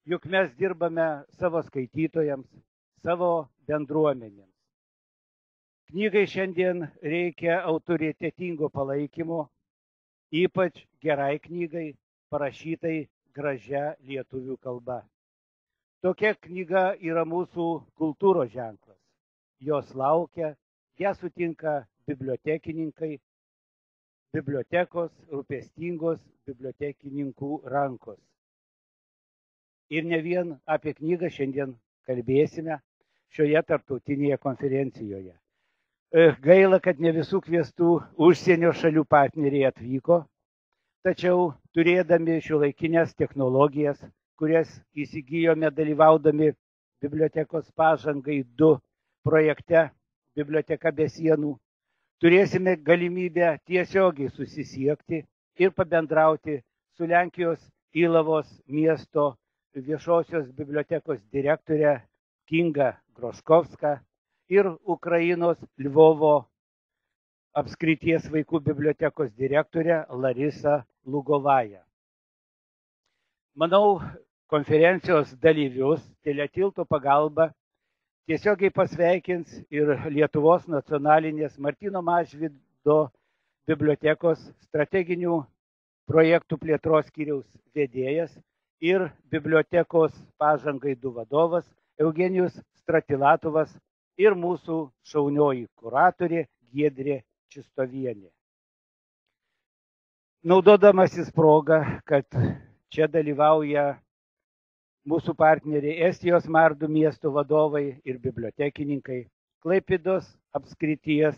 juk mes dirbame savo skaitytojams, savo bendruomenėms. Knygai šiandien reikia autoritetingo palaikymo, ypač gerai knygai, parašytai gražia lietuvių kalba. Tokia knyga yra mūsų kultūros ženklas. Jos laukia, ją sutinka bibliotekininkai, bibliotekos, rūpestingos bibliotekininkų rankos. Ir ne vien apie knygą šiandien kalbėsime šioje tarptautinėje konferencijoje. Gaila, kad ne visų kviestų užsienio šalių partneriai atvyko, tačiau turėdami šiuolaikinės technologijas, kurias įsigijome dalyvaudami Bibliotekos pažangai 2 projekte Biblioteka be sienų, turėsime galimybę tiesiogiai susisiekti ir pabendrauti su Lenkijos Ilavos miesto viešosios bibliotekos direktorė Kinga Groškovska ir Ukrainos Lvovo apskrities vaikų bibliotekos direktorė Larisa Lugovaja. Manau, konferencijos dalyvius teletilto pagalba tiesiogiai pasveikins ir Lietuvos nacionalinės Martyno Mažvydo bibliotekos strateginių projektų plėtros skyriaus vedėjas ir Bibliotekos pažangai 2 vadovas Eugenijus Stratilatovas ir mūsų šaunioji kuratorė Giedrė Čistovienė. Naudodamasis progą, kad čia dalyvauja mūsų partneriai Estijos Mardų miesto vadovai ir bibliotekininkai, Klaipėdos apskrities,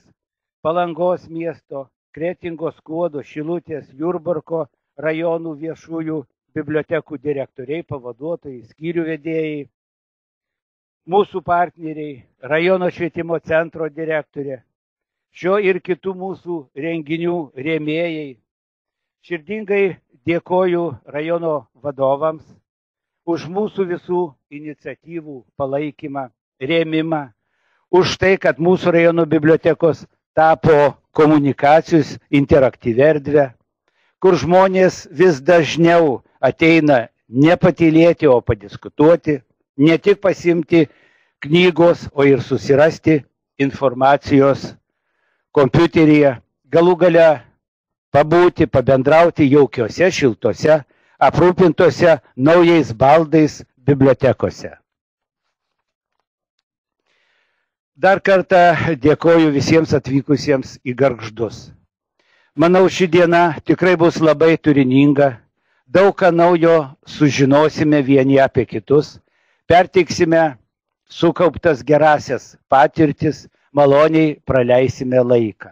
Palangos miesto, Kretingos, Skuodo, Šilutės, Jurbarko rajonų viešųjų bibliotekų direktoriai, pavaduotojai, skyrių vedėjai, mūsų partneriai, rajono švietimo centro direktorė, šio ir kitų mūsų renginių rėmėjai. Širdingai dėkoju rajono vadovams už mūsų visų iniciatyvų palaikymą, rėmimą, už tai, kad mūsų rajono bibliotekos tapo komunikacijos interaktyvia erdve, kur žmonės vis dažniau ateina ne patylėti, o padiskutuoti, ne tik pasimti knygos, o ir susirasti informacijos kompiuteryje, galų gale pabūti, pabendrauti jaukiose, šiltose, aprūpintose naujais baldais bibliotekose. Dar kartą dėkoju visiems atvykusiems į Gargždus. Manau, ši diena tikrai bus labai turininga, daug ką naujo sužinosime vieni apie kitus, perteiksime sukauptas gerasias patirtis, maloniai praleisime laiką.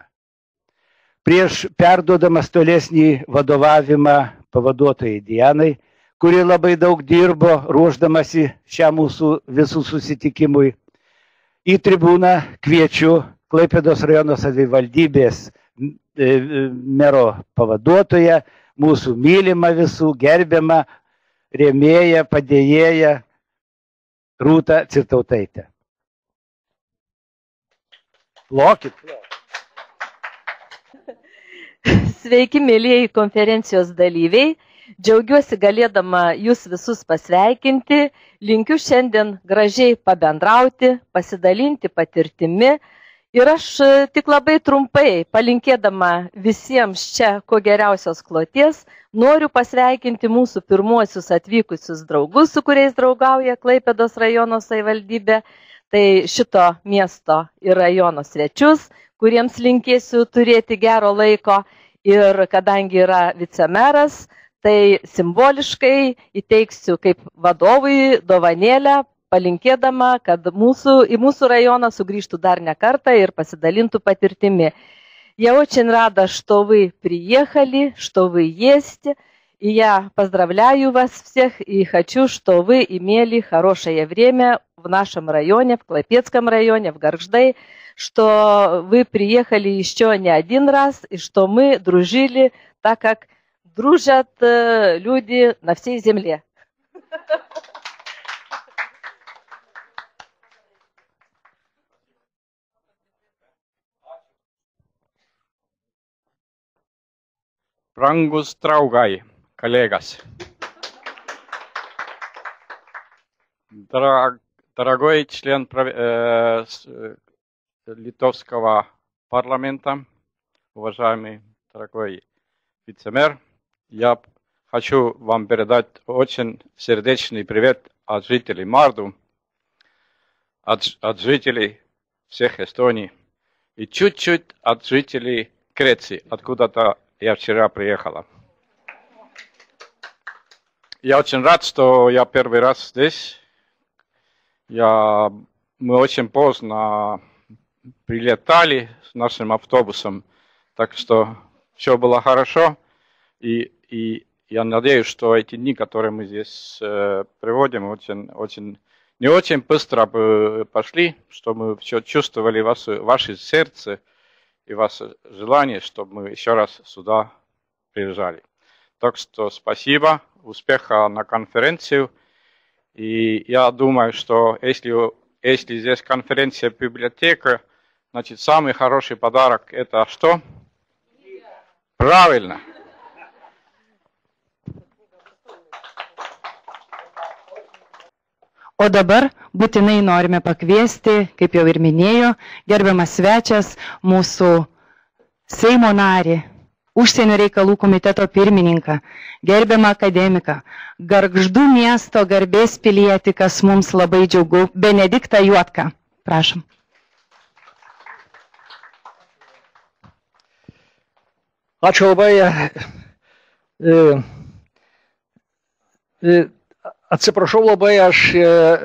Prieš perduodamas tolesnį vadovavimą pavaduotojai Dianai, kuri labai daug dirbo ruošdamasi šiam mūsų visų susitikimui, į tribūną kviečiu Klaipėdos rajono savivaldybės mero pavaduotoją, mūsų mylimą visų, gerbiamą rėmėją, padėjėją Rūtą Cirtautaitę. Plokit. Sveiki, mėlyjeji konferencijos dalyviai. Džiaugiuosi galėdama jūs visus pasveikinti. Linkiu šiandien gražiai pabendrauti, pasidalinti patirtimi. Ir aš tik labai trumpai, palinkėdama visiems čia ko geriausios kloties, noriu pasveikinti mūsų pirmuosius atvykusius draugus, su kuriais draugauja Klaipėdos rajono savivaldybė. Tai šito miesto ir rajono svečius, kuriems linkėsiu turėti gero laiko. Ir kadangi yra vicemeras, tai simboliškai įteiksiu kaip vadovui dovanėlę, palinkėdama, kad į mūsų rajoną sugrįžtų dar не kartą ir pasidalintų patirтими. Я очень рада, что вы приехали, что вы есть. И я поздравляю вас всех и хочу, что вы имели хорошее время в нашем районе, в Клайпедском районе, в Гаргждой, что вы приехали еще не один раз и что мы дружили так, как дружат люди на всей земле. Brangus draugai, kolegas. Дорогой член Литовского парламента, уважаемый дорогой вице-мэр, я хочу вам передать очень сердечный привет от жителей Марду, от жителей всех Эстонии и чуть-чуть от жителей Греции, откуда-то я вчера приехала. Я очень рад, что я первый раз здесь. Мы очень поздно прилетали с нашим автобусом, так что все было хорошо. И я надеюсь, что эти дни, которые мы здесь проводим, не очень быстро пошли, что мы все чувствовали ваше сердце и ваше желание, чтобы мы еще раз сюда приезжали. Так что спасибо, успеха на конференцию. И я думаю, что если здесь конференция библиотека, значит, самый хороший подарок это что? Правильно. O dabar būtinai norime pakviesti, kaip jau ir minėjo, gerbiamas svečias, mūsų Seimo narį, Užsienio reikalų komiteto pirmininką, gerbiamą akademiką, Gargždų miesto garbės pilietį, kas mums labai džiugu, Benediktą Juodką. Prašom. Ačiū labai. Atsiprašau labai, aš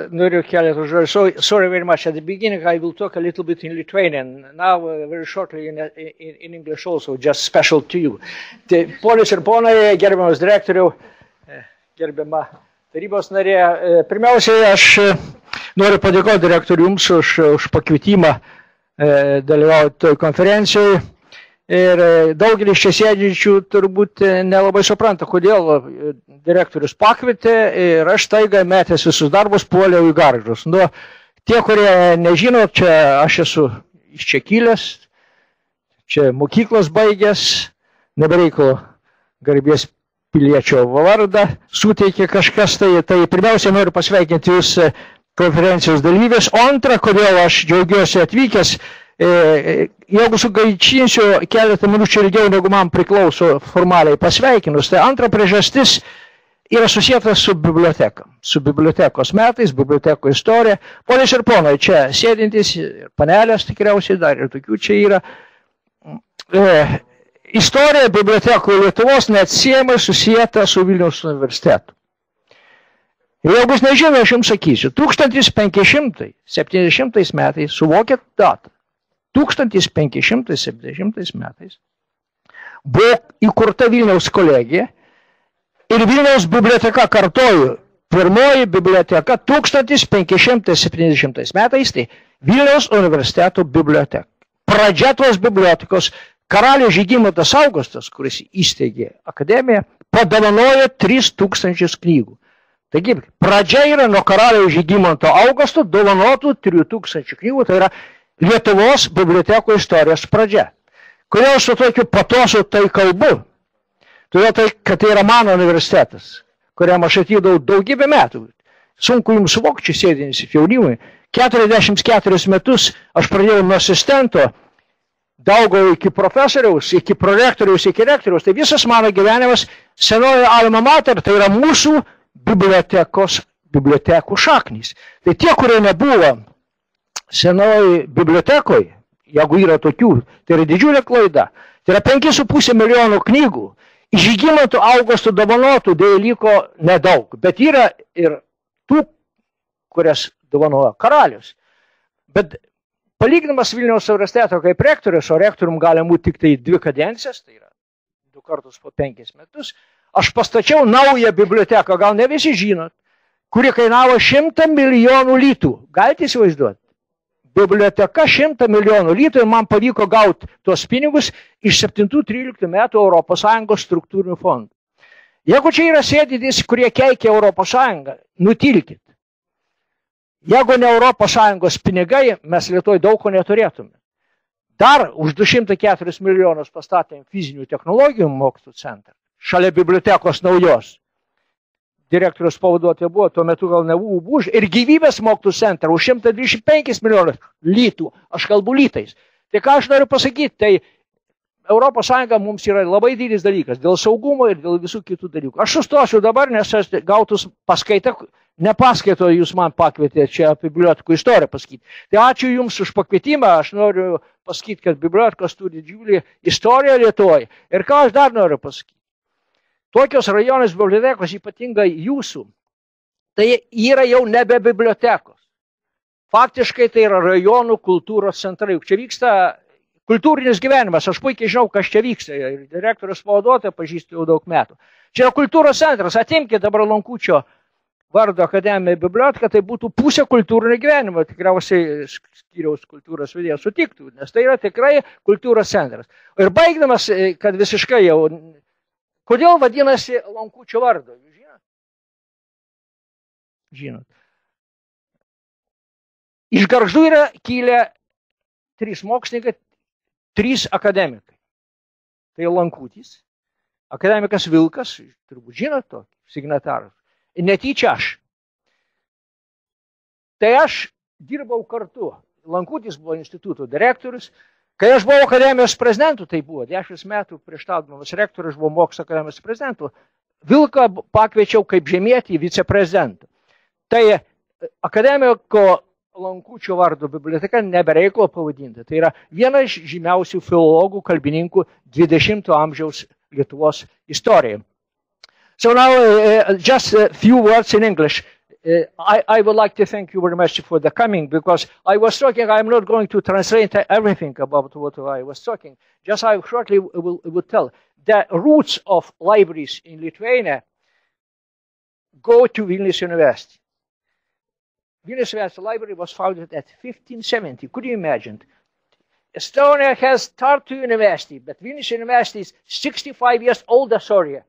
noriu keletą žodžių. So, sorry very much. At the beginning I will talk a little bit in Lithuanian. Now very shortly in English also, just special to you. Tai, ponios ir ponai, gerbiamas direktoriau, gerbiama tarybos narė, pirmiausiai aš noriu padėkoti direktoriui Jums už pakvietimą dalyvauti toj konferencijoje. Ir daugelis čia sėdinčių turbūt nelabai supranta, kodėl direktorius pakvietė ir aš taiga metęs visus darbus puoliau į Gargždus. Nu, tie, kurie nežino, čia aš esu iš čia kilęs, čia mokyklos baigęs, nebereikalo garbės piliečio vardą suteikė kažkas, tai pirmiausia noriu pasveikinti Jūs konferencijos dalyvės, o antra, kodėl aš džiaugiuosi atvykęs. Jeigu sugaišinsiu keletą minučių ilgiau, negu man priklauso formaliai pasveikinus, tai antra priežastis yra susijęta su biblioteka, su bibliotekos metais, biblioteko istorija. Ponios ir ponai, čia sėdintys, panelės tikriausiai dar ir tokių čia yra. Istorija bibliotekų Lietuvos neatsiejamai susijęta su Vilniaus universitetu. Ir jeigu jūs nežino, aš jums sakysiu, 1570 metais, suvokėt datą, 1570 metais buvo įkurta Vilniaus kolegija ir Vilniaus biblioteka, kartoju, pirmoji biblioteka 1570 metais, tai Vilniaus universiteto biblioteka. Pradžia tos bibliotekos karalius Žygimantas Augustas, kuris įsteigė akademiją, padovanojo 3000 knygų. Taigi, pradžia yra nuo karaliaus Žygimanto Augusto dovanotų 3000 knygų, tai yra Lietuvos bibliotekų istorijos pradžia. Kodėl su tokiu patosu tai kalbu? Todėl tai, kad tai yra mano universitetas, kuriam aš atidavau daugybę metų. Sunku jums suvokti, sėdintis jaunimui. 44 metus aš pradėjau nuo asistento, daugau iki profesoriaus, iki prorektoriaus, iki rektoriaus. Tai visas mano gyvenimas senoji alma mater, tai yra mūsų bibliotekų šaknys. Tai tie, kurie nebuvo senoji bibliotekoje, jeigu yra tokių, tai yra didžiulė klaida. Tai yra 5,5 milijonų knygų. Iš Žygimanto Augusto dovanotų dėja liko nedaug, bet yra ir tų, kurias dovanojo karalius. Bet palyginimas Vilniaus universiteto kaip rektorius, o rektorium gali būti tik tai 2 kadencijas, tai yra 2 kartus po 5 metus, aš pastačiau naują biblioteką, gal ne visi žinot, kuri kainavo 100 milijonų litų. Galite įsivaizduoti? Biblioteka 100 milijonų litų ir man pavyko gauti tuos pinigus iš 7-13 metų ES struktūrinių fondų. Jeigu čia yra sėdintys, kurie keikia ES, nutilkit. Jeigu ne ES pinigai, mes Lietuvoje daug ko neturėtume. Dar už 204 milijonus pastatėm fizinių technologijų mokslų centrą, šalia bibliotekos naujos. direktorius pavaduotoja buvo, tuo metu gal nebuvo, ir gyvybės mokslų centrą už 125 milijonus litų, aš kalbu litais. Tai ką aš noriu pasakyti, tai Europos Sąjunga mums yra labai didelis dalykas, dėl saugumo ir dėl visų kitų dalykų. Aš sustosiu dabar, nes aš gautus paskaitą, ne paskaito jūs man pakvietėte čia apie bibliotekų istoriją pasakyti. Tai ačiū Jums už pakvietimą, aš noriu pasakyti, kad bibliotekos turi didžiulį istoriją Lietuvoje. Ir ką aš dar noriu pasakyti. Tokios rajonės bibliotekos, ypatingai jūsų, tai yra jau nebe bibliotekos. Faktiškai tai yra rajonų kultūros centrai. Čia vyksta kultūrinis gyvenimas, aš puikiai žinau, kas čia vyksta. Ir direktorius pavaduotoją pažįstu jau daug metų. Čia yra kultūros centras, atimkite dabar Lankučio vardo akademinė biblioteka, tai būtų pusė kultūrinio gyvenimo. Tikriausiai skyriaus kultūros vedėjas sutiktų, nes tai yra tikrai kultūros centras. Ir baigdamas, kad visiškai jau, kodėl vadinasi Lankučio vardo? Žinot. Iš Gargždų yra kilę 3 mokslininkai, 3 akademikai. Tai Lankutis, akademikas Vilkas, turbūt žinot tokį, signataras, ir netyčia aš. Tai aš dirbau kartu. Lankutis buvo instituto direktorius. Kai aš buvau akademijos prezidentu, tai buvo 10 metų prieš tapdamas rektorius, aš buvau mokslo akademijos prezidentu, Vilką pakviečiau kaip žemietį viceprezidentą. Tai akademiko Lankučio vardo biblioteka nebereikalo pavadinti. Tai yra viena iš žymiausių filologų, kalbininkų 20 amžiaus Lietuvos istorijoje. So now, just a few words in English. I would like to thank you very much for the coming, because I was talking, I'm not going to translate everything about what I was talking. Just I shortly will tell. The roots of libraries in Lithuania go to Vilnius University. Vilnius University Library was founded at 1570. Could you imagine? Estonia has Tartu University, but Vilnius University is 65 years older, sorry.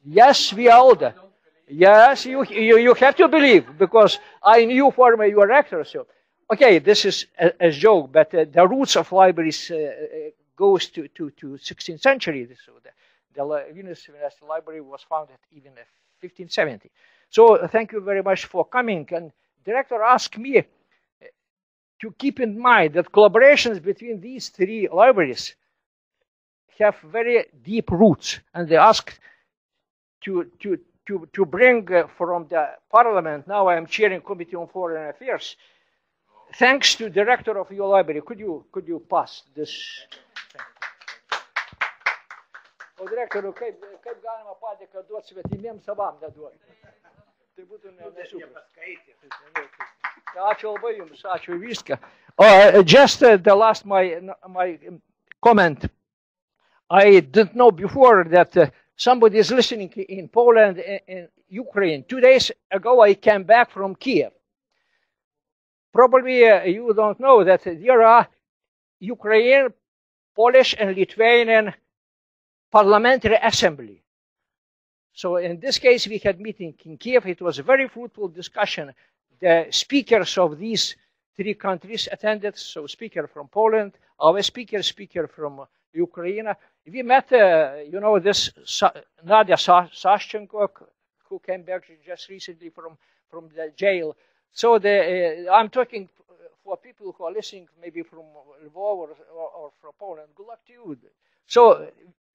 Yes, we are older. Yes, you have to believe, because I knew former your rector. So, okay, this is a joke, but the roots of libraries goes to 16th century. So the Vilnius University Library was founded even in 1570. So thank you very much for coming. And the director asked me to keep in mind that collaborations between these 3 libraries have very deep roots, and they asked to bring from the Parliament. Now I am chairing Committee on Foreign Affairs. Thanks to the director of your library. Could you pass this? O direktoriu, kaip galima padėką duoti svetimiems savam neduoti? Tai būtų nesuprasta. Ačiū labai Jums, ačiū viską. Just the last my comment. I didn't know before that somebody is listening in Poland and Ukraine. 2 days ago I came back from Kiev. Probably you don't know that there are Ukrainian, Polish and Lithuanian parliamentary assembly. So in this case we had meeting in Kiev. It was a very fruitful discussion. The speakers of these 3 countries attended. So speaker from Poland, our speaker from Ukraine. We met, you know, this Nadia Sashchenko, who came back just recently from the jail. So I'm talking for people who are listening, maybe from Lvov or from Poland. Good luck to you. So,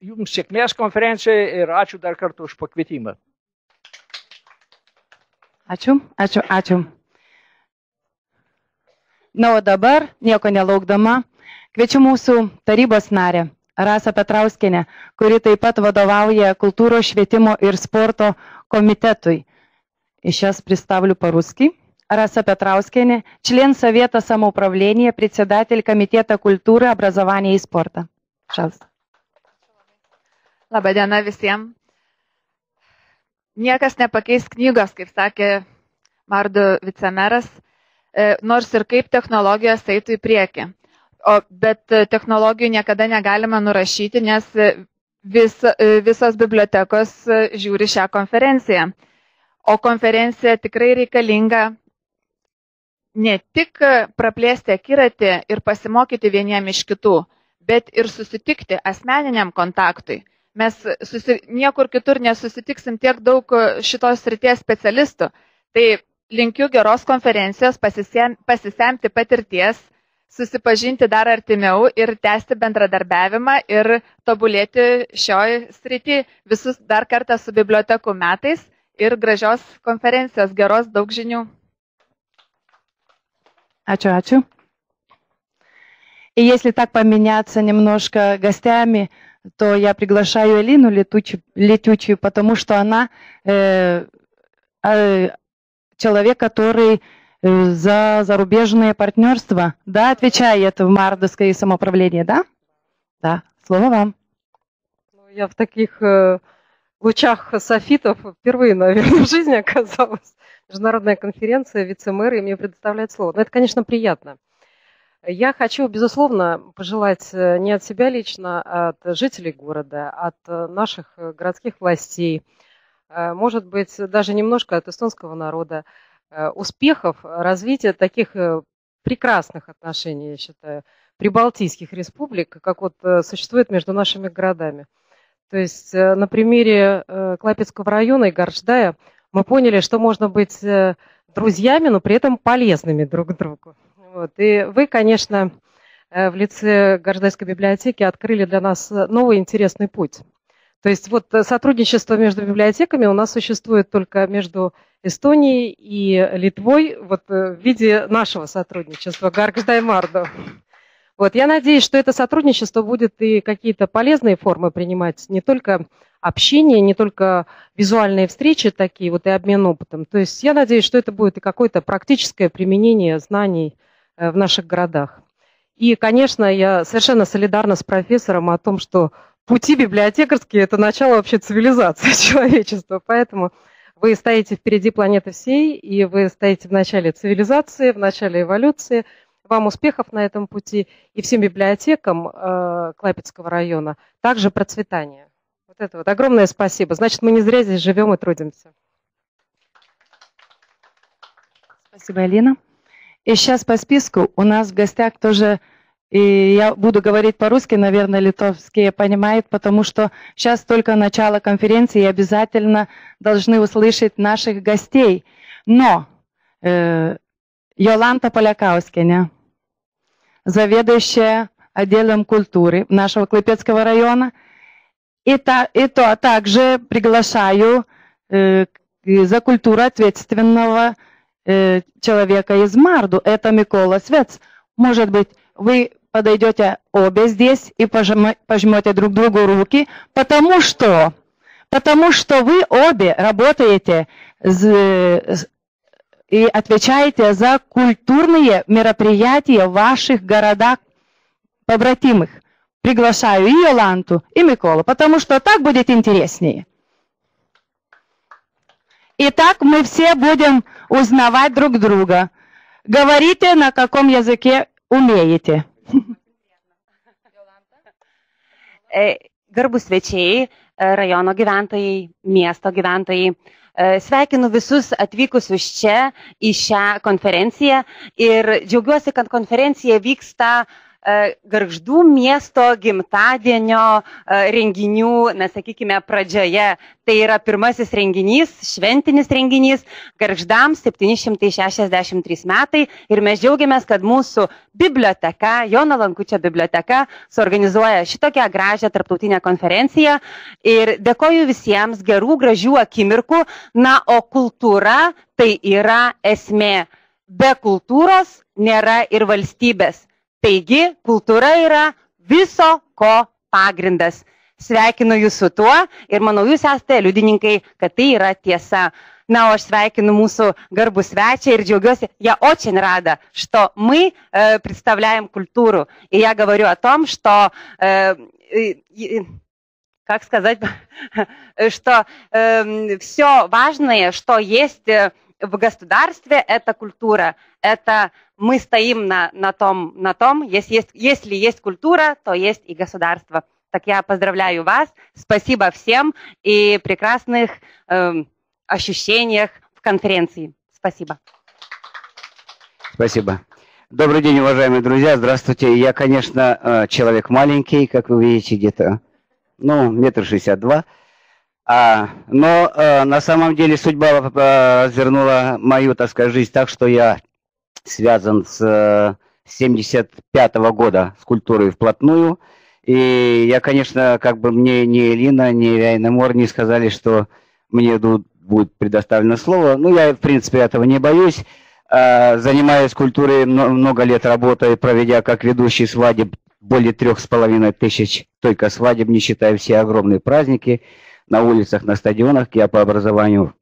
Jums sėkmės konferencijoje ir ačiū dar kartą už pakvietimą. Ačiū. Na, o dabar, nieko nelaukdama, kviečiu mūsų tarybos narę, Rasą Petrauskienę, kuri taip pat vadovauja Kultūros, švietimo ir sporto komitetui. И сейчас представлю по-русски. Раса Петраускене, член Совета самоуправления, председатель Комитета культуры, образования и спорта. Пожалуйста. Labadiena visiems. Niekas nepakeis knygos, kaip sakė Mardu vicemeras, nors ir kaip technologijos eitų į priekį. Bet technologijų niekada negalima nurašyti, nes visos bibliotekos žiūri šią konferenciją. O konferencija tikrai reikalinga ne tik praplėsti akiratį ir pasimokyti vieniem iš kitų, bet ir susitikti asmeniniam kontaktui. mes niekur kitur nesusitiksim tiek daug šitos srities specialistų. Tai linkiu geros konferencijos, pasisemti patirties, susipažinti dar artimiau ir tęsti bendradarbiavimą ir tobulėti šioj srity. Visus dar kartą su bibliotekų metais ir gražios konferencijos, geros, daug žinių. Ačiū. И если так поменяться немножко гостями, то я приглашаю Элину Летючую, потому что она человек, который за зарубежное партнерство, да, отвечает в Мардовское самоуправление, да? Да, слово вам. Я в таких лучах софитов впервые, наверное, в жизни оказалась. Международная конференция, вице-мэр, и мне предоставляет слово. Но это, конечно, приятно. Я хочу, безусловно, пожелать не от себя лично, а от жителей города, от наших городских властей, может быть, даже немножко от эстонского народа, успехов, развития таких прекрасных отношений, я считаю, прибалтийских республик, как вот существует между нашими городами. То есть на примере Клайпедского района и Гарчдая мы поняли, что можно быть друзьями, но при этом полезными друг другу. Вот. И вы, конечно, в лице Гарчдайской библиотеки открыли для нас новый интересный путь. То есть вот сотрудничество между библиотеками у нас существует только между Эстонией и Литвой, вот в виде нашего сотрудничества Гарчдай-Мардо. Вот. Я надеюсь, что это сотрудничество будет и какие-то полезные формы принимать, не только общение, не только визуальные встречи такие, вот и обмен опытом. То есть я надеюсь, что это будет и какое-то практическое применение знаний в наших городах. И, конечно, я совершенно солидарна с профессором о том, что пути библиотекарские – это начало вообще цивилизации человечества. Поэтому вы стоите впереди планеты всей, и вы стоите в начале цивилизации, в начале эволюции. Вам успехов на этом пути. И всем библиотекам Клайпедского района также процветания. Вот это вот огромное спасибо. Значит, мы не зря здесь живем и трудимся. Спасибо, Элина. И сейчас по списку у нас в гостях тоже, и я буду говорить по-русски, наверное, литовские понимают, потому что сейчас только начало конференции, и обязательно должны услышать наших гостей. Но Jolanta Полякauskienė, заведующая отделом культуры нашего Клайпедского района, и также приглашаю за культуру ответственного человека из Марду, это Микола Свец. Может быть, вы подойдете обе здесь и пожмете друг другу руки, потому что вы обе работаете и отвечаете за культурные мероприятия в ваших городах побратимых. Приглашаю и Йоланту, и Миколу, потому что так будет интереснее. Итак, мы все будем узнавать друг друга. Говорите, на каком языке умеете. Garbus svečiai, rajono gyventojai, miesto gyventojai. Sveikinu visus atvykusius čia į šią konferenciją ir džiaugiuosi, kad konferencija vyksta Gargždų miesto gimtadienio renginių, sakykime, pradžioje. Tai yra pirmasis renginys, šventinis renginys, Gargždams 763 metai ir mes džiaugiamės, kad mūsų biblioteka, Jono Lankučio biblioteka, suorganizuoja šitokią gražią tarptautinę konferenciją ir dėkoju visiems gerų, gražių akimirkų. Na, o kultūra tai yra esmė. Be kultūros nėra ir valstybės. Taigi, kultūra yra viso ko pagrindas. Sveikinu jūs su tuo ir manau, jūs esate liudininkai, kad tai yra tiesa. На, aš sveikinu mūsу garbų svečią ir дžiaugiуosi. Я очень рада, что мы представляем культуру. И я говорю о том, что, как сказать, что все важное, что есть в государстве, это культура. Это мы стоим на том, если есть культура, то есть и государство. Так я поздравляю вас, спасибо всем и прекрасных ощущениях в конференции. Спасибо. Спасибо. Добрый день, уважаемые друзья. Здравствуйте. Я, конечно, человек маленький, как вы видите, где-то ну, 1,62 м. Но на самом деле судьба развернула мою, так сказать, жизнь так, что я связан с 75-го года с культурой вплотную. И я, конечно, как бы мне ни Элина, ни Райна Мор не сказали, что мне будет предоставлено слово. Ну, я, в принципе, этого не боюсь. Занимаюсь культурой много лет, работая, проведя как ведущий свадеб более 3500 только свадеб, не считая все огромные праздники на улицах, на стадионах. Я по образованию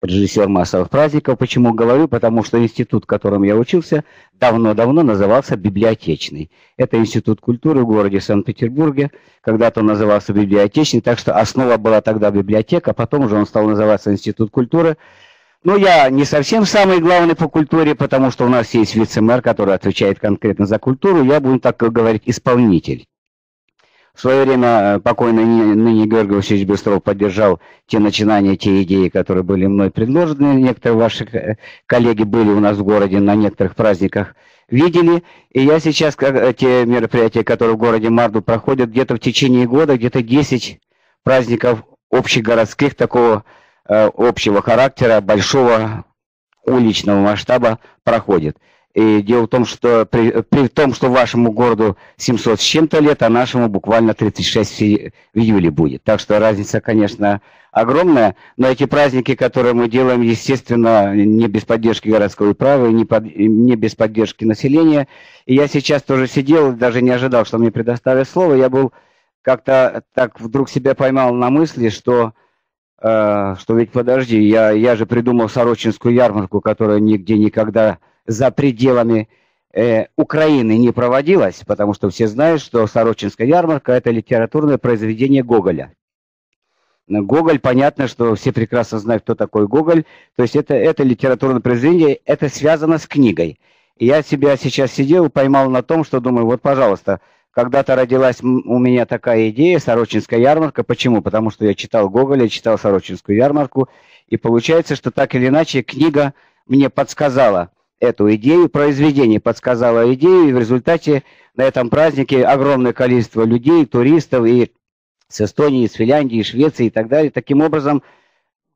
режиссер массовых праздников. Почему говорю? Потому что институт, в котором я учился, давно-давно назывался библиотечный. Это институт культуры в городе Санкт-Петербурге. Когда-то он назывался библиотечный, так что основа была тогда библиотека, потом уже он стал называться институт культуры. Но я не совсем самый главный по культуре, потому что у нас есть вице-мэр, который отвечает конкретно за культуру. Я буду, так говорить, исполнитель. В свое время покойный ныне Георгий Васильевич Быстров поддержал те начинания, те идеи, которые были мной предложены. Некоторые ваши коллеги были у нас в городе на некоторых праздниках, видели. И я сейчас, те мероприятия, которые в городе Марду проходят, где-то в течение года, где-то 10 праздников общегородских, такого общего характера, большого уличного масштаба проходит. И дело в том, что при том, что вашему городу 700 с чем-то лет, а нашему буквально 36 в июле будет. Так что разница, конечно, огромная. Но эти праздники, которые мы делаем, естественно, не без поддержки городской управы, не без поддержки населения. И я сейчас тоже сидел, даже не ожидал, что мне предоставят слово. Я был как-то так вдруг себя поймал на мысли, что ведь подожди, я же придумал Сорочинскую ярмарку, которая нигде никогда за пределами Украины не проводилась, потому что все знают, что Сорочинская ярмарка – это литературное произведение Гоголя. Гоголь, понятно, что все прекрасно знают, кто такой Гоголь. То есть это литературное произведение, это связано с книгой. И я себя сейчас сидел и поймал на том, что думаю, вот, пожалуйста, когда-то родилась у меня такая идея, Сорочинская ярмарка. Почему? Потому что я читал Гоголя, читал Сорочинскую ярмарку. И получается, что так или иначе книга мне подсказала эту идею, произведение подсказало идею, и в результате на этом празднике огромное количество людей, туристов и с Эстонии, с Финляндии, Швеции и так далее. Таким образом,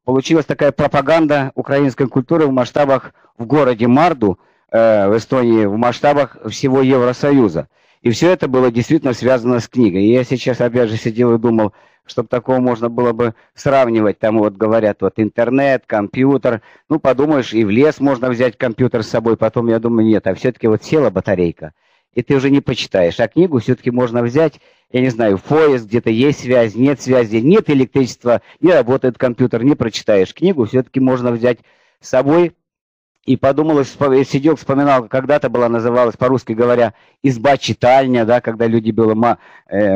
получилась такая пропаганда украинской культуры в масштабах в городе Марду, в Эстонии, в масштабах всего Евросоюза. И все это было действительно связано с книгой. И я сейчас опять же сидел и думал, чтобы такого можно было бы сравнивать. Там вот говорят, вот интернет, компьютер. Ну, подумаешь, и в лес можно взять компьютер с собой. Потом я думаю, нет, а все-таки вот села батарейка, и ты уже не почитаешь. А книгу все-таки можно взять, я не знаю, в поезд, где-то есть связь, нет связи, нет электричества, не работает компьютер, не прочитаешь. Книгу все-таки можно взять с собой. И подумал, сидел, вспоминал, когда-то была, называлась, по-русски говоря, изба-читальня, да, когда люди были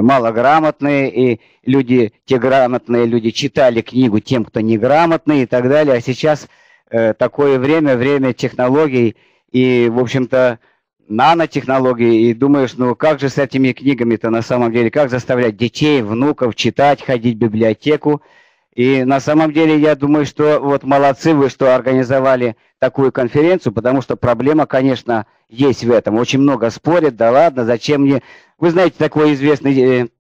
малограмотные, и люди, те грамотные люди читали книгу тем, кто неграмотный и так далее. А сейчас такое время технологий и, в общем-то, нанотехнологий. И думаешь, ну как же с этими книгами-то на самом деле, как заставлять детей, внуков читать, ходить в библиотеку. И на самом деле я думаю, что вот молодцы вы, что организовали такую конференцию, потому что проблема, конечно, есть в этом. Очень много спорят, да ладно, зачем мне... Вы знаете, такой известный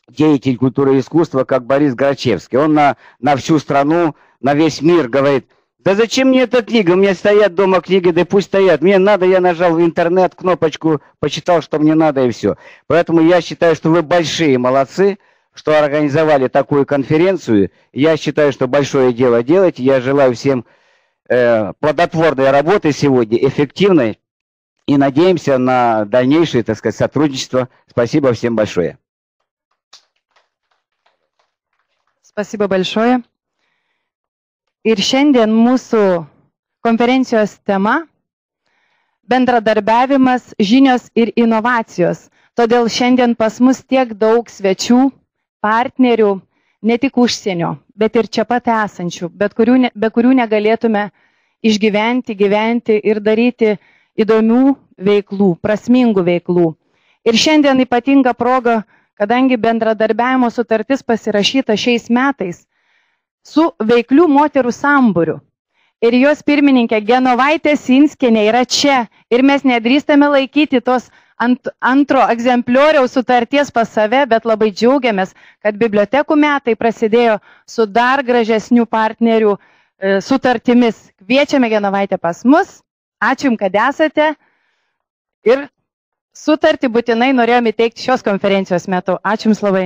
деятель культуры и искусства, как Борис Грачевский. Он на всю страну, на весь мир говорит, да зачем мне эта книга, у меня стоят дома книги, да пусть стоят. Мне надо, я нажал в интернет кнопочку, почитал, что мне надо, и все. Поэтому я считаю, что вы большие молодцы, что организовали такую конференцию. Я считаю, что большое дело делать. Я желаю всем плодотворной работы сегодня, эффективной. И надеемся на дальнейшее, так сказать, сотрудничество. Спасибо всем большое. Спасибо большое. Ir šiandien mūsų konferencijos tema – bendradarbiavimas, žinios ir inovacijos. Todėl šiandien pas mus tiek daug svečių, partnerių, ne tik užsienio, bet ir čia pat esančių, be kurių negalėtume išgyventi, gyventi ir daryti įdomių veiklų, prasmingų veiklų. Ir šiandien ypatinga proga, kadangi bendradarbiavimo sutartis pasirašyta šiais metais su veiklių moterų sambūriu. Ir jos pirmininkė Genovaitė Sinskienė yra čia. Ir mes nedrįstame laikyti tos antro egzemplioriaus sutarties pas save, bet labai džiaugiamės, kad bibliotekų metai prasidėjo su dar gražesnių partnerių sutartimis. Kviečiame Genovaitę pas mus. Ačiū Jums, kad esate. Ir sutartį būtinai norėjome įteikti šios konferencijos metu. Ačiū Jums labai.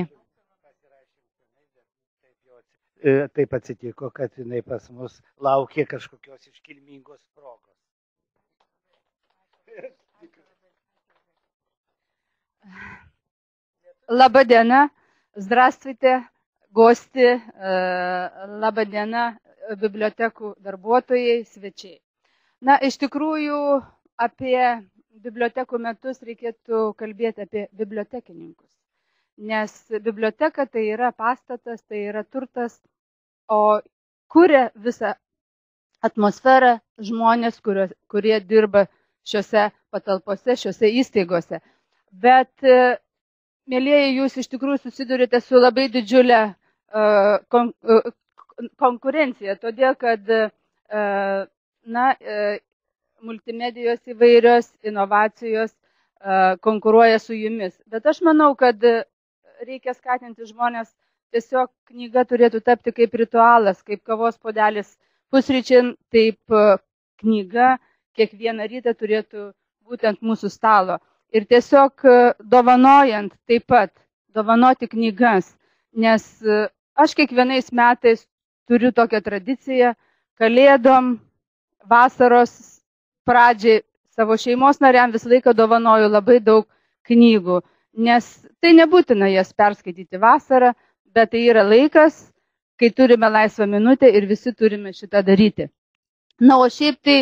Taip atsitiko, kad jinai pas mus laukė kažkokios iškilmingos progos. Labą dieną, здравствуйте, гости, labą dieną, bibliotekų darbuotojai, svečiai. Na, iš tikrųjų, apie bibliotekų metus reikėtų kalbėti apie bibliotekininkus. Nes biblioteka tai yra pastatas, tai yra turtas, o kuria visą atmosferą žmonės, kurie dirba šiuose patalpose, šiuose įstaigose. Bet, mėlieji, jūs iš tikrųjų susidurite su labai didžiulė konkurencija, todėl kad multimedijos įvairios inovacijos konkuruoja su jumis. Bet aš manau, kad reikia skatinti žmonės, tiesiog knyga turėtų tapti kaip ritualas, kaip kavos puodelis pusryčiam, taip knyga kiekvieną rytą turėtų būti ant mūsų stalo. Ir tiesiog dovanojant taip pat, dovanoti knygas, nes aš kiekvienais metais turiu tokią tradiciją, kalėdom, vasaros pradžiai savo šeimos nariam visą laiką dovanoju labai daug knygų, nes tai nebūtina jas perskaityti vasarą, bet tai yra laikas, kai turime laisvą minutę ir visi turime šitą daryti. Na, o šiaip tai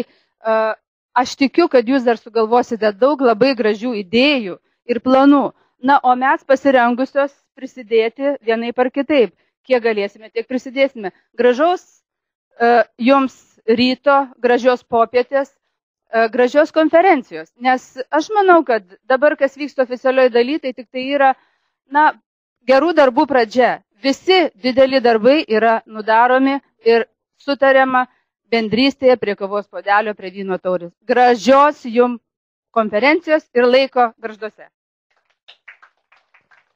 aš tikiu, kad jūs dar sugalvosite daug labai gražių idėjų ir planų. Na, o mes pasirengusios prisidėti vienaip ar kitaip. Kiek galėsime, tiek prisidėsime. Gražaus jums ryto, gražios popietės, gražios konferencijos. Nes aš manau, kad dabar, kas vyksta oficialioje dalyje, tai tik tai yra, gerų darbų pradžia. Visi dideli darbai yra nudaromi ir sutariama bendrystėje prie kavos puodelio, prie vyno taurės. Gražios jums konferencijos ir laiko Gargžduose.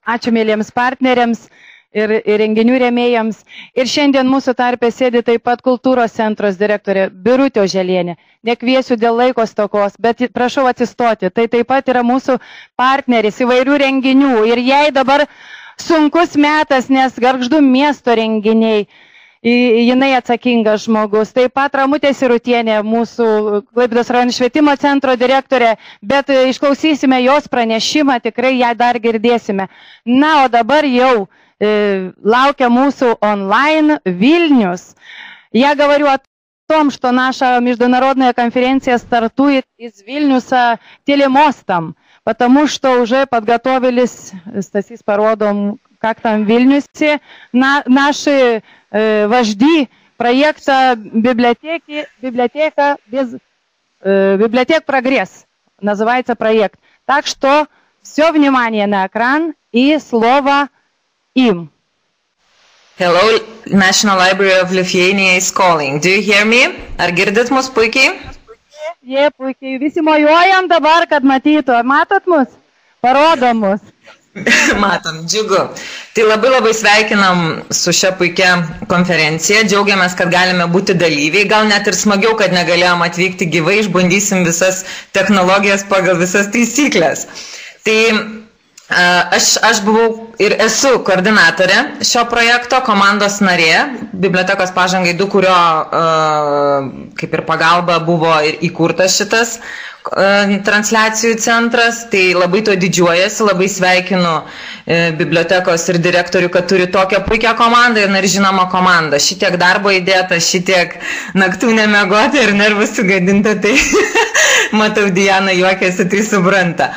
Ačiū mėlyjams partneriams ir renginių rėmėjams. Ir šiandien mūsų tarpe sėdi taip pat kultūros centros direktorė Birutė Oželienė. Nekviesiu dėl laiko stokos, bet prašau atsistoti. Tai taip pat yra mūsų partneris įvairių renginių. Ir jai dabar sunkus metas, nes Gargždų miesto renginiai, jinai atsakingas žmogus. Taip pat Ramutė Sirutienė, mūsų Klaipėdos rajono švietimo centro direktorė, bet išklausysime jos pranešimą, tikrai ją dar girdėsime. Na, o dabar jau laukia mūsу онлайн Вильнюс. Я говорю о том, что наша международная конференция стартует из Вильнюса телемостом, потому что уже подготовились, Стасис пародом, как там в Вильнюсе, наши вожди проекта библиотек Прогресс, называется проект. Так что все внимание на экран и слово им. Hello, National Library of Lithuania is calling. Do you hear me? Ar girdit mus puikiai? Jie puikiai. Visi mojuojam dabar, kad matytų. Matot mus? Parodom mus. Matom, džiugu. Tai labai sveikinam su šia puikia konferencija. Džiaugiamės, kad galime būti dalyviai. Gal net ir smagiau, kad negalėjom atvykti gyvai. Išbandysim visas technologijas pagal visas taisyklės. Tai aš buvau ir esu koordinatorė šio projekto, komandos narė, Bibliotekos pažangai 2, kurio kaip ir pagalba buvo ir įkurtas šitas transliacijų centras. Tai labai to didžiuojasi, labai sveikinu bibliotekos ir direktorių, kad turi tokią puikią komandą ir žinoma komandą. Šitiek darbo įdėta, šitiek naktų nemegota ir nervų sugadinta, tai matau, Diana juokiasi, tai supranta.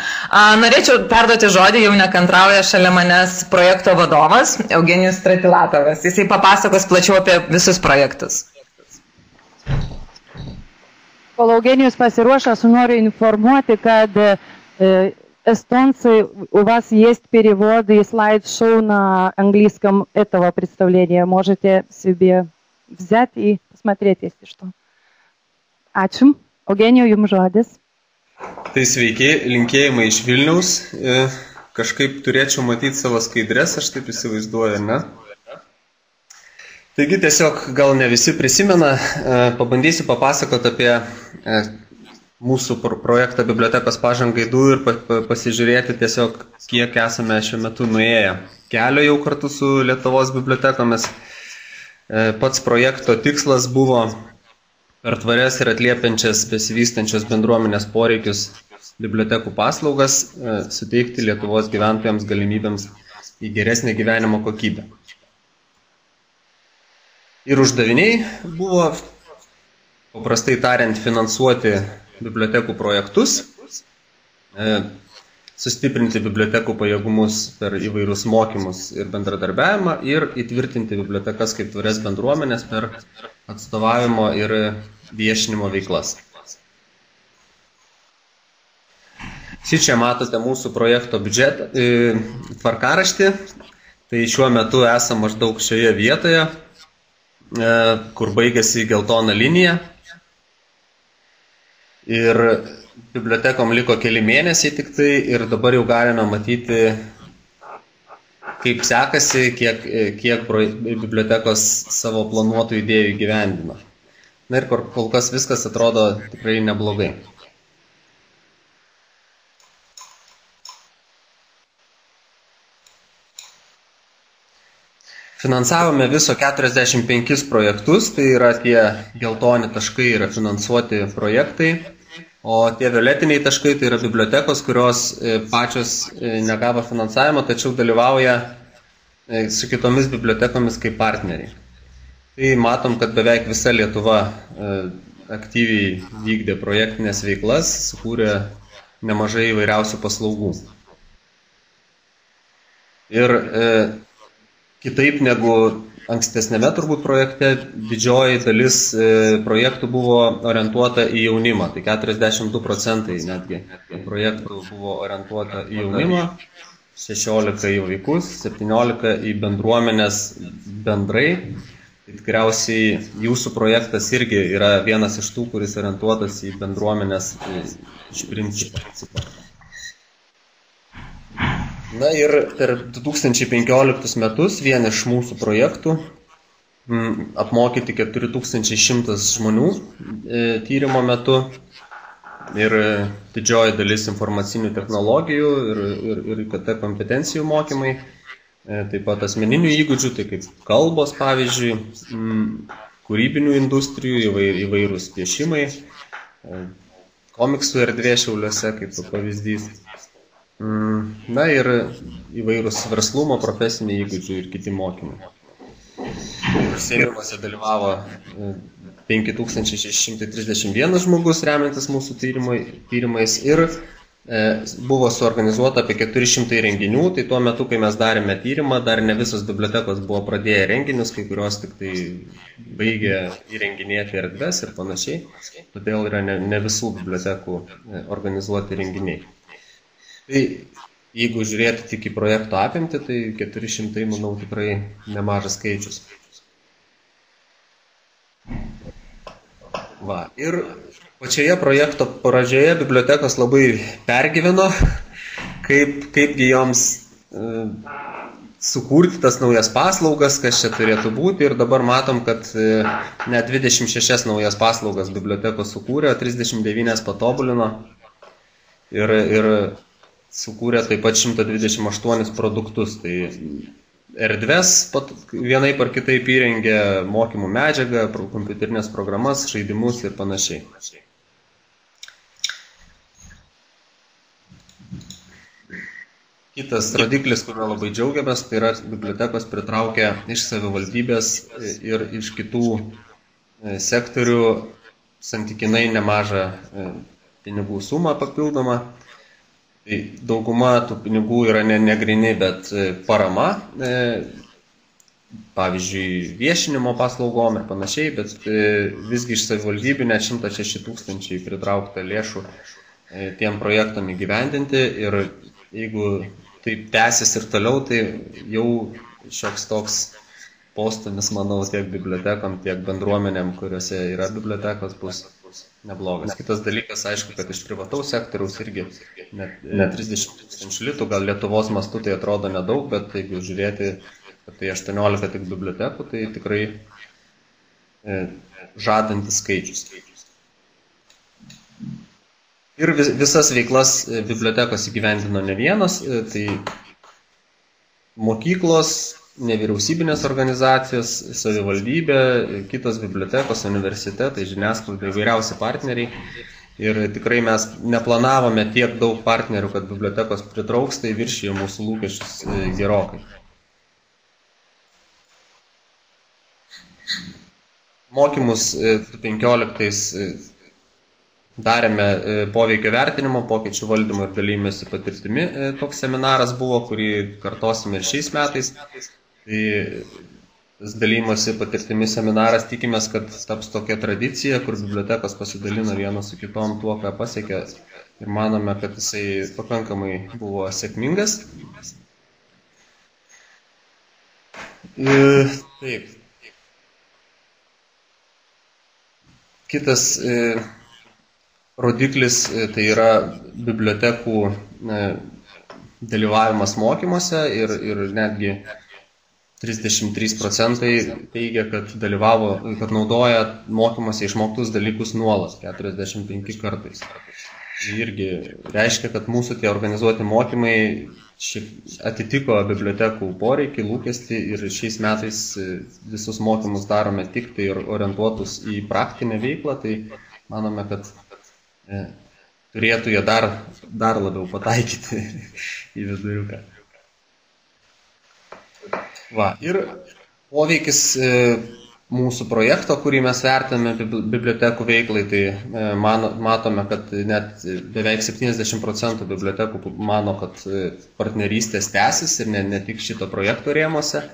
Norėčiau perduoti žodį, jau nekantrauja šalia manęs projekto vadovas Eugenijus Stratilatovas. Jisai papasakos plačiau apie visus projektus. Kol Eugenijus pasiruošęs, noriu informuoti, kad эстонцы, у вас есть перевод и слайд-шоу на английском этого представления. Можете себе взять и посмотреть, если что. Ačiū. Eugenijau, jums žodis. Tai sveiki, linkėjimai iš Vilniaus. Kažkaip turėčiau matyti savo skaidrės, aš taip įsivaizduoju, ne? Taigi tiesiog gal ne visi prisimena, pabandysiu papasakoti apie mūsų projektą Bibliotekos pažangai 2 ir pasižiūrėti tiesiog, kiek esame šiuo metu nuėję kelio jau kartu su Lietuvos bibliotekomis. Pats projekto tikslas buvo per tvarias ir atliepiančias besivystančios bendruomenės poreikius bibliotekų paslaugas suteikti Lietuvos gyventojams galimybėms į geresnę gyvenimo kokybę. Ir uždaviniai buvo, paprastai tariant, finansuoti bibliotekų projektus, sustiprinti bibliotekų pajėgumus per įvairius mokymus ir bendradarbiavimą ir įtvirtinti bibliotekas kaip tvarias bendruomenės per atstovavimo ir viešinimo veiklas. Čia matote mūsų projekto biudžetą, tvarkaraštį, tai šiuo metu esame maždaug šioje vietoje, kur baigėsi geltona linija. Ir bibliotekom liko keli mėnesiai tik tai ir dabar jau galime matyti, kaip sekasi, kiek bibliotekos savo planuotų idėjų įgyvendino. Na ir kol kas viskas atrodo tikrai neblogai. Finansavome viso 45 projektus, tai yra tie geltoni taškai yra finansuoti projektai, o tie violetiniai taškai tai yra bibliotekos, kurios pačios negavo finansavimo, tačiau dalyvauja su kitomis bibliotekomis kaip partneriai. Tai matom, kad beveik visa Lietuva aktyviai vykdė projektinės veiklas, sukūrė nemažai įvairiausių paslaugų. Ir kitaip negu ankstesnėme turbūt projekte, didžioji dalis projektų buvo orientuota į jaunimą, tai 42% netgi projektų buvo orientuota į jaunimą, 16 į vaikus, 17 į bendruomenės bendrai. Tai tikriausiai jūsų projektas irgi yra vienas iš tų, kuris orientuotas į bendruomenės iš principo. Na ir per 2015 metus vien iš mūsų projektų apmokyti 4100 žmonių tyrimo metu ir didžioji dalis informacinių technologijų ir IKT kompetencijų mokymai, taip pat asmeninių įgūdžių, tai kaip kalbos pavyzdžiui, kūrybinių industrijų, įvairūs piešimai, komiksų erdvė Šiauliuose kaip pavyzdys. Na ir įvairūs verslumo, profesiniai įgūdžių ir kiti mokymai. Užsiėmimuose dalyvavo 5631 žmogus remiantis mūsų tyrimais ir buvo suorganizuota apie 400 renginių, tai tuo metu, kai mes darėme tyrimą, dar ne visos bibliotekos buvo pradėję renginius, kai kurios tik tai baigė įrenginėti erdves ir panašiai, todėl yra ne visų bibliotekų organizuoti renginiai. Tai jeigu žiūrėti tik į projekto apimtį, tai 400, manau, tikrai nemažas skaičius. Va, ir pačioje projekto pradžioje bibliotekos labai pergyveno, kaipgi joms sukurti tas naujas paslaugas, kas čia turėtų būti. Ir dabar matom, kad net 26 naujas paslaugas bibliotekos sukūrė, 39 patobulino ir sukūrė taip pat 128 produktus. Tai erdves vienai par kitaip įrengė mokymų medžiagą, kompiuterinės programas, žaidimus ir panašiai. Kitas rodiklis, kuriuo labai džiaugiamės, tai yra bibliotekos pritraukia iš savivaldybės ir iš kitų sektorių santykinai nemažą pinigų sumą papildomą. Tai dauguma tų pinigų yra ne gryni, bet parama, pavyzdžiui, viešinimo paslaugom ir panašiai, bet visgi iš savivaldybių net 106 000 pritraukta lėšų tiem projektam įgyvendinti ir jeigu taip tęsis ir toliau, tai jau šioks toks postūmis, manau, tiek bibliotekom, tiek bendruomenėm, kuriuose yra bibliotekos, bus neblogas. Kitas dalykas, aišku, kad iš privataus sektoriaus irgi net 30 000 litų, gal Lietuvos mastu tai atrodo nedaug, bet jeigu žiūrėti, kad tai 18 tik bibliotekų, tai tikrai žadantis skaičius. Ir visas veiklas bibliotekos įgyvendino ne vienas, tai mokyklos, nevyriausybinės organizacijos, savivaldybė, kitos bibliotekos, universitetai, žiniasklaida, įvairiausi partneriai. Ir tikrai mes neplanavome tiek daug partnerių, kad bibliotekos pritrauks, tai viršijo mūsų lūkesčius gerokai. Mokymus 15 darėme poveikio vertinimo, pokyčių valdymo ir dalymėsi patirtimi. Toks seminaras buvo, kurį kartosime ir šiais metais. Tai tas dalymosi patirtimi seminaras tikimės, kad taps tokia tradicija, kur bibliotekos pasidalina vienas su kitom tuo, ką pasiekė. Ir manome, kad jisai pakankamai buvo sėkmingas. Taip. Kitas rodiklis tai yra bibliotekų dalyvavimas mokymuose ir netgi 33% teigia, kad dalyvavo, kad naudoja mokymuose išmoktus dalykus nuolat, 45 kartais. Irgi reiškia, kad mūsų tie organizuoti mokymai atitiko bibliotekų poreikį, lūkestį ir šiais metais visus mokymus darome tik tai orientuotus į praktinę veiklą, tai manome, kad turėtų jie dar labiau pataikyti į viduriuką. Va, ir poveikis mūsų projekto, kurį mes vertiname bibliotekų veiklai, tai matome, kad net beveik 70% bibliotekų mano, kad partnerystės tęsis ir ne tik šito projekto rėmose.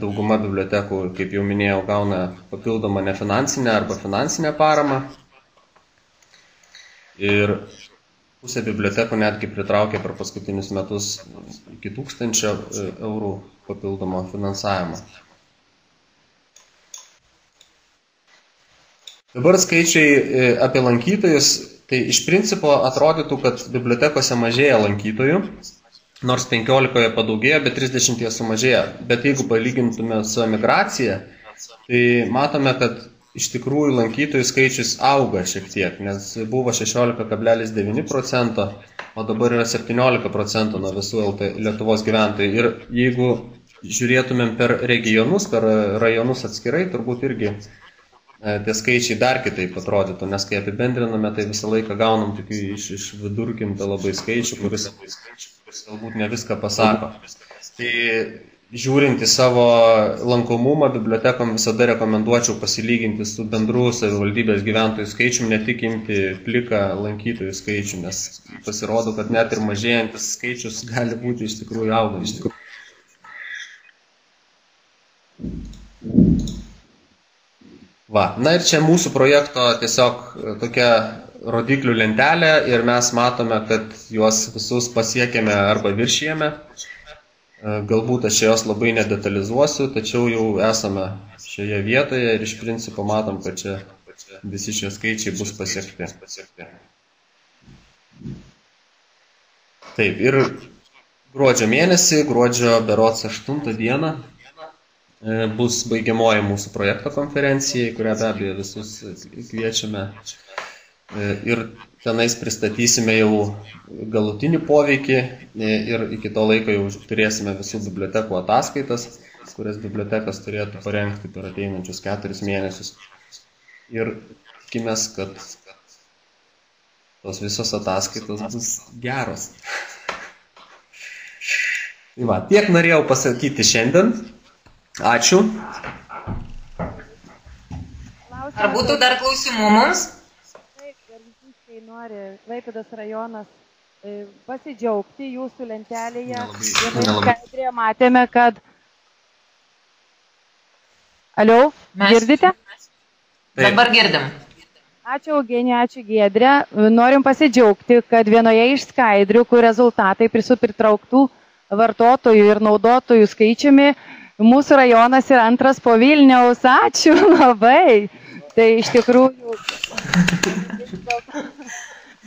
Dauguma bibliotekų, kaip jau minėjau, gauna papildomą nefinansinę arba finansinę paramą. Ir pusė bibliotekų netgi pritraukė per paskutinius metus iki 1000 eurų papildomo finansavimo. Dabar skaičiai apie lankytojus, tai iš principo atrodytų, kad bibliotekose mažėja lankytojų, nors 15 padaugėjo, bet 30 sumažėjo. Bet jeigu palygintume su emigracija, tai matome, kad iš tikrųjų lankytojų skaičius auga šiek tiek, nes buvo 16,9%, o dabar yra 17% nuo visų Lietuvos gyventojų. Ir jeigu žiūrėtumėm per regionus, per rajonus atskirai, turbūt irgi tie skaičiai dar kitaip atrodytų, nes kai apibendriname, tai visą laiką gaunam tik iš vidurkintą labai skaičių, kuris galbūt ne viską pasako. Tai žiūrint į savo lankomumą, bibliotekom visada rekomenduočiau pasilyginti su bendru savivaldybės gyventojų skaičium, ne tik imti pliką lankytojų skaičių, nes pasirodo, kad net ir mažėjantis skaičius gali būti iš tikrųjų augantis. Va. Na ir čia mūsų projekto tiesiog tokia rodiklių lentelė ir mes matome, kad juos visus pasiekėme arba viršijame. Galbūt aš jos labai nedetalizuosiu, tačiau jau esame šioje vietoje ir iš principo matom, kad čia visi šie skaičiai bus pasiekti. Taip, ir gruodžio mėnesį, gruodžio berods 8 dieną, bus baigiamoji mūsų projekto konferencija, į kurią be abejo visus kviečiame. Ir tenais pristatysime jau galutinį poveikį ir iki to laiko jau turėsime visų bibliotekų ataskaitas, kurias bibliotekas turėtų parengti per ateinančius 4 mėnesius. Ir tikimės, kad tos visos ataskaitos bus geros. Tai va, tiek norėjau pasakyti šiandien. Ačiū. Ar būtų dar klausimų mums? Taip, gargždiškai nori Klaipėdos rajonas pasidžiaugti jūsų lentelėje. Skaidrėje matėme, kad... Alio, girdite? Dabar girdim. Ačiū Eugenija, ačiū Giedrė. Norim pasidžiaugti, kad vienoje iš skaidrių, kur rezultatai pritrauktų vartotojų ir naudotojų skaičiumi, mūsų rajonas yra antras po Vilniaus. Ačiū labai. Tai iš tikrųjų,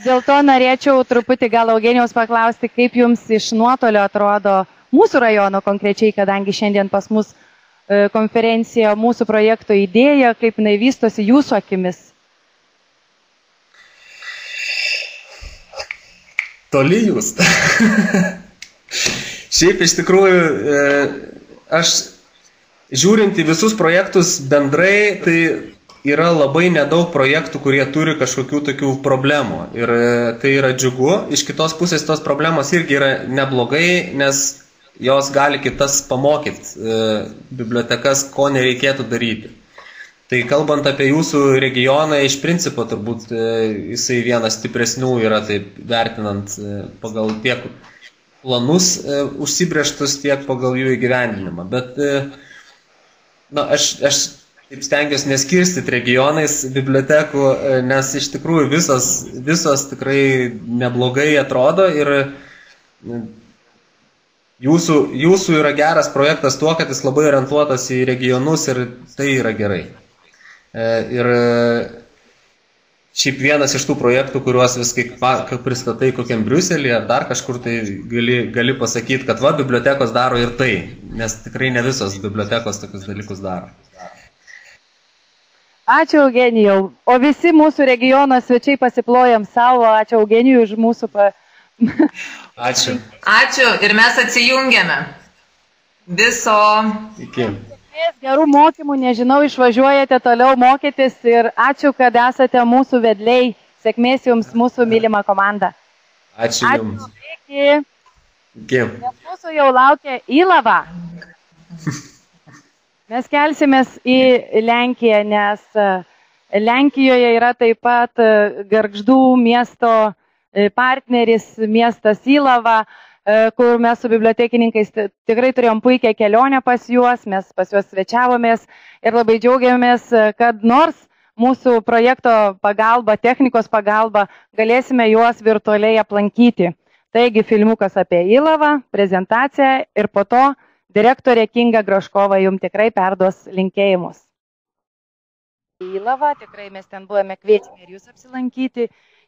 dėl to norėčiau truputį gal Eugenijaus paklausti, kaip jums iš nuotolio atrodo mūsų rajono konkrečiai, kadangi šiandien pas mus konferencija mūsų projekto idėja, kaip jinai vystosi jūsų akimis. Toli jūs. Šiaip iš tikrųjų, aš žiūrint į visus projektus bendrai, tai yra labai nedaug projektų, kurie turi kažkokių tokių problemų. Ir tai yra džiugu. Iš kitos pusės tos problemos irgi yra neblogai, nes jos gali kitas pamokyti bibliotekas, ko nereikėtų daryti. Tai kalbant apie jūsų regioną, iš principo turbūt jisai vienas stipresnių yra, taip vertinant pagal tiek planus užsibrėžtus, tiek pagal jų įgyvendinimą. Bet aš taip stengiuosi neskirstyti regionais bibliotekų, nes iš tikrųjų visos tikrai neblogai atrodo ir jūsų yra geras projektas tuo, kad jis labai orientuotas į regionus ir tai yra gerai. Ir šiaip vienas iš tų projektų, kuriuos viskai pristatai kokiam Briuselį ar dar kažkur, tai gali pasakyti, kad va, bibliotekos daro ir tai, nes tikrai ne visos bibliotekos tokius dalykus daro. Ačiū, Eugenijau. O visi mūsų regiono svečiai pasiplojam savo. Ačiū, Eugenijui, už mūsų... Ačiū. Ačiū ir mes atsijungiame. Viso. Iki. Gerų mokymų, nežinau, išvažiuojate toliau mokytis ir ačiū, kad esate mūsų vedliai. Sėkmės jums mūsų mylima komanda. Ačiū jums. Iki. Nes mūsų jau laukia Ilava. Mes kelsimės į Lenkiją, nes Lenkijoje yra taip pat Gargždų miesto partneris miestas Ilava, kur mes su bibliotekininkais tikrai turėjom puikią kelionę pas juos, mes pas juos svečiavomės ir labai džiaugiamės, kad nors mūsų projekto pagalba, technikos pagalba, galėsime juos virtualiai aplankyti. Taigi filmukas apie Ilavą, prezentacija ir po to direktorė Kinga Groškova jums tikrai perduos linkėjimus. Ilava, tikrai mes ten buvome, kviečiame ir jūs apsilankyti.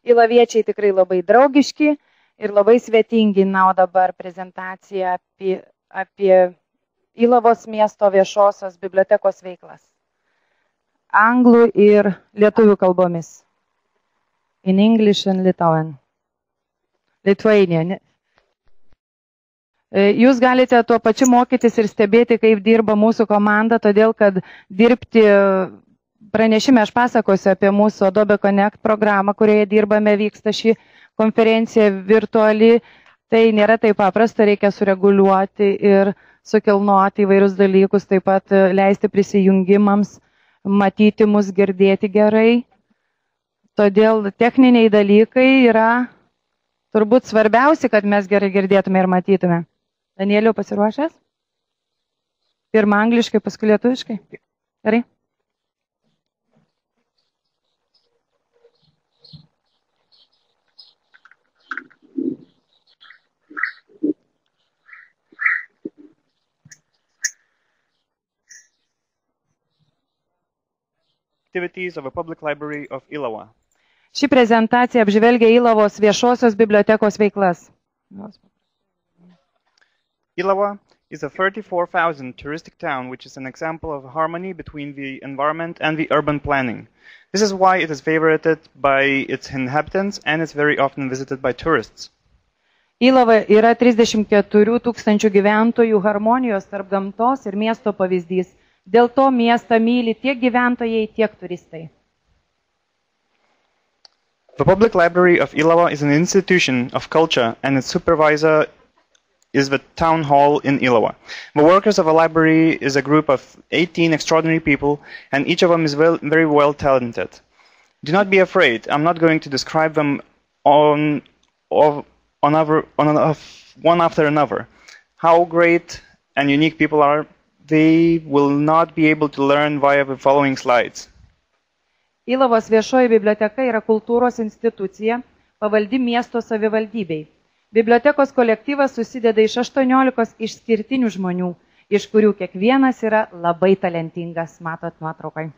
Ilaviečiai tikrai labai draugiški ir labai svetingi. Na, o dabar prezentacija apie Ilavos miesto viešosios bibliotekos veiklas. Anglų ir lietuvių kalbomis. In English and Lithuanian. Jūs galite tuo pačiu mokytis ir stebėti, kaip dirba mūsų komanda, todėl kad dirbti pranešime aš pasakosiu apie mūsų Adobe Connect programą, kurioje dirbame, vyksta ši konferencija virtuali. Tai nėra taip paprasta, reikia sureguliuoti ir sukilnuoti įvairius dalykus, taip pat leisti prisijungimams, matyti mus, girdėti gerai. Todėl techniniai dalykai yra turbūt svarbiausi, kad mes gerai girdėtume ir matytume. Danieliau, pasiruošęs? Pirma angliškai, paskui lietuviškai. Gerai? Activities of a public library of Ilava. Ši prezentacija apžvelgia Ilavos viešosios bibliotekos veiklas. Ilava is a 34,000 touristic town, which is an example of harmony between the environment and the urban planning. This is why it is favorited by its inhabitants and is very often visited by tourists. Ilava yra 34 tūkstančių gyventojų harmonijos tarp gamtos ir miesto pavyzdys. Dėl to miestą myli tiek gyventojai, tiek turistai. The Public Library of Ilava is an institution of culture and its supervisor is the town hall in Ilava. The workers of a library is a group of 18 extraordinary people and each of them is very well talented. Do not be afraid, I'm not going to describe them one after another. How great and unique people are, they will not be able to learn via the following slides. Ilavos viešoji biblioteka yra kultūros institucija, pavaldi miesto savivaldybei. Bibliotekos kolektyvas susideda iš 18 išskirtinių žmonių, iš kurių kiekvienas yra labai talentingas, matot nuotraukai.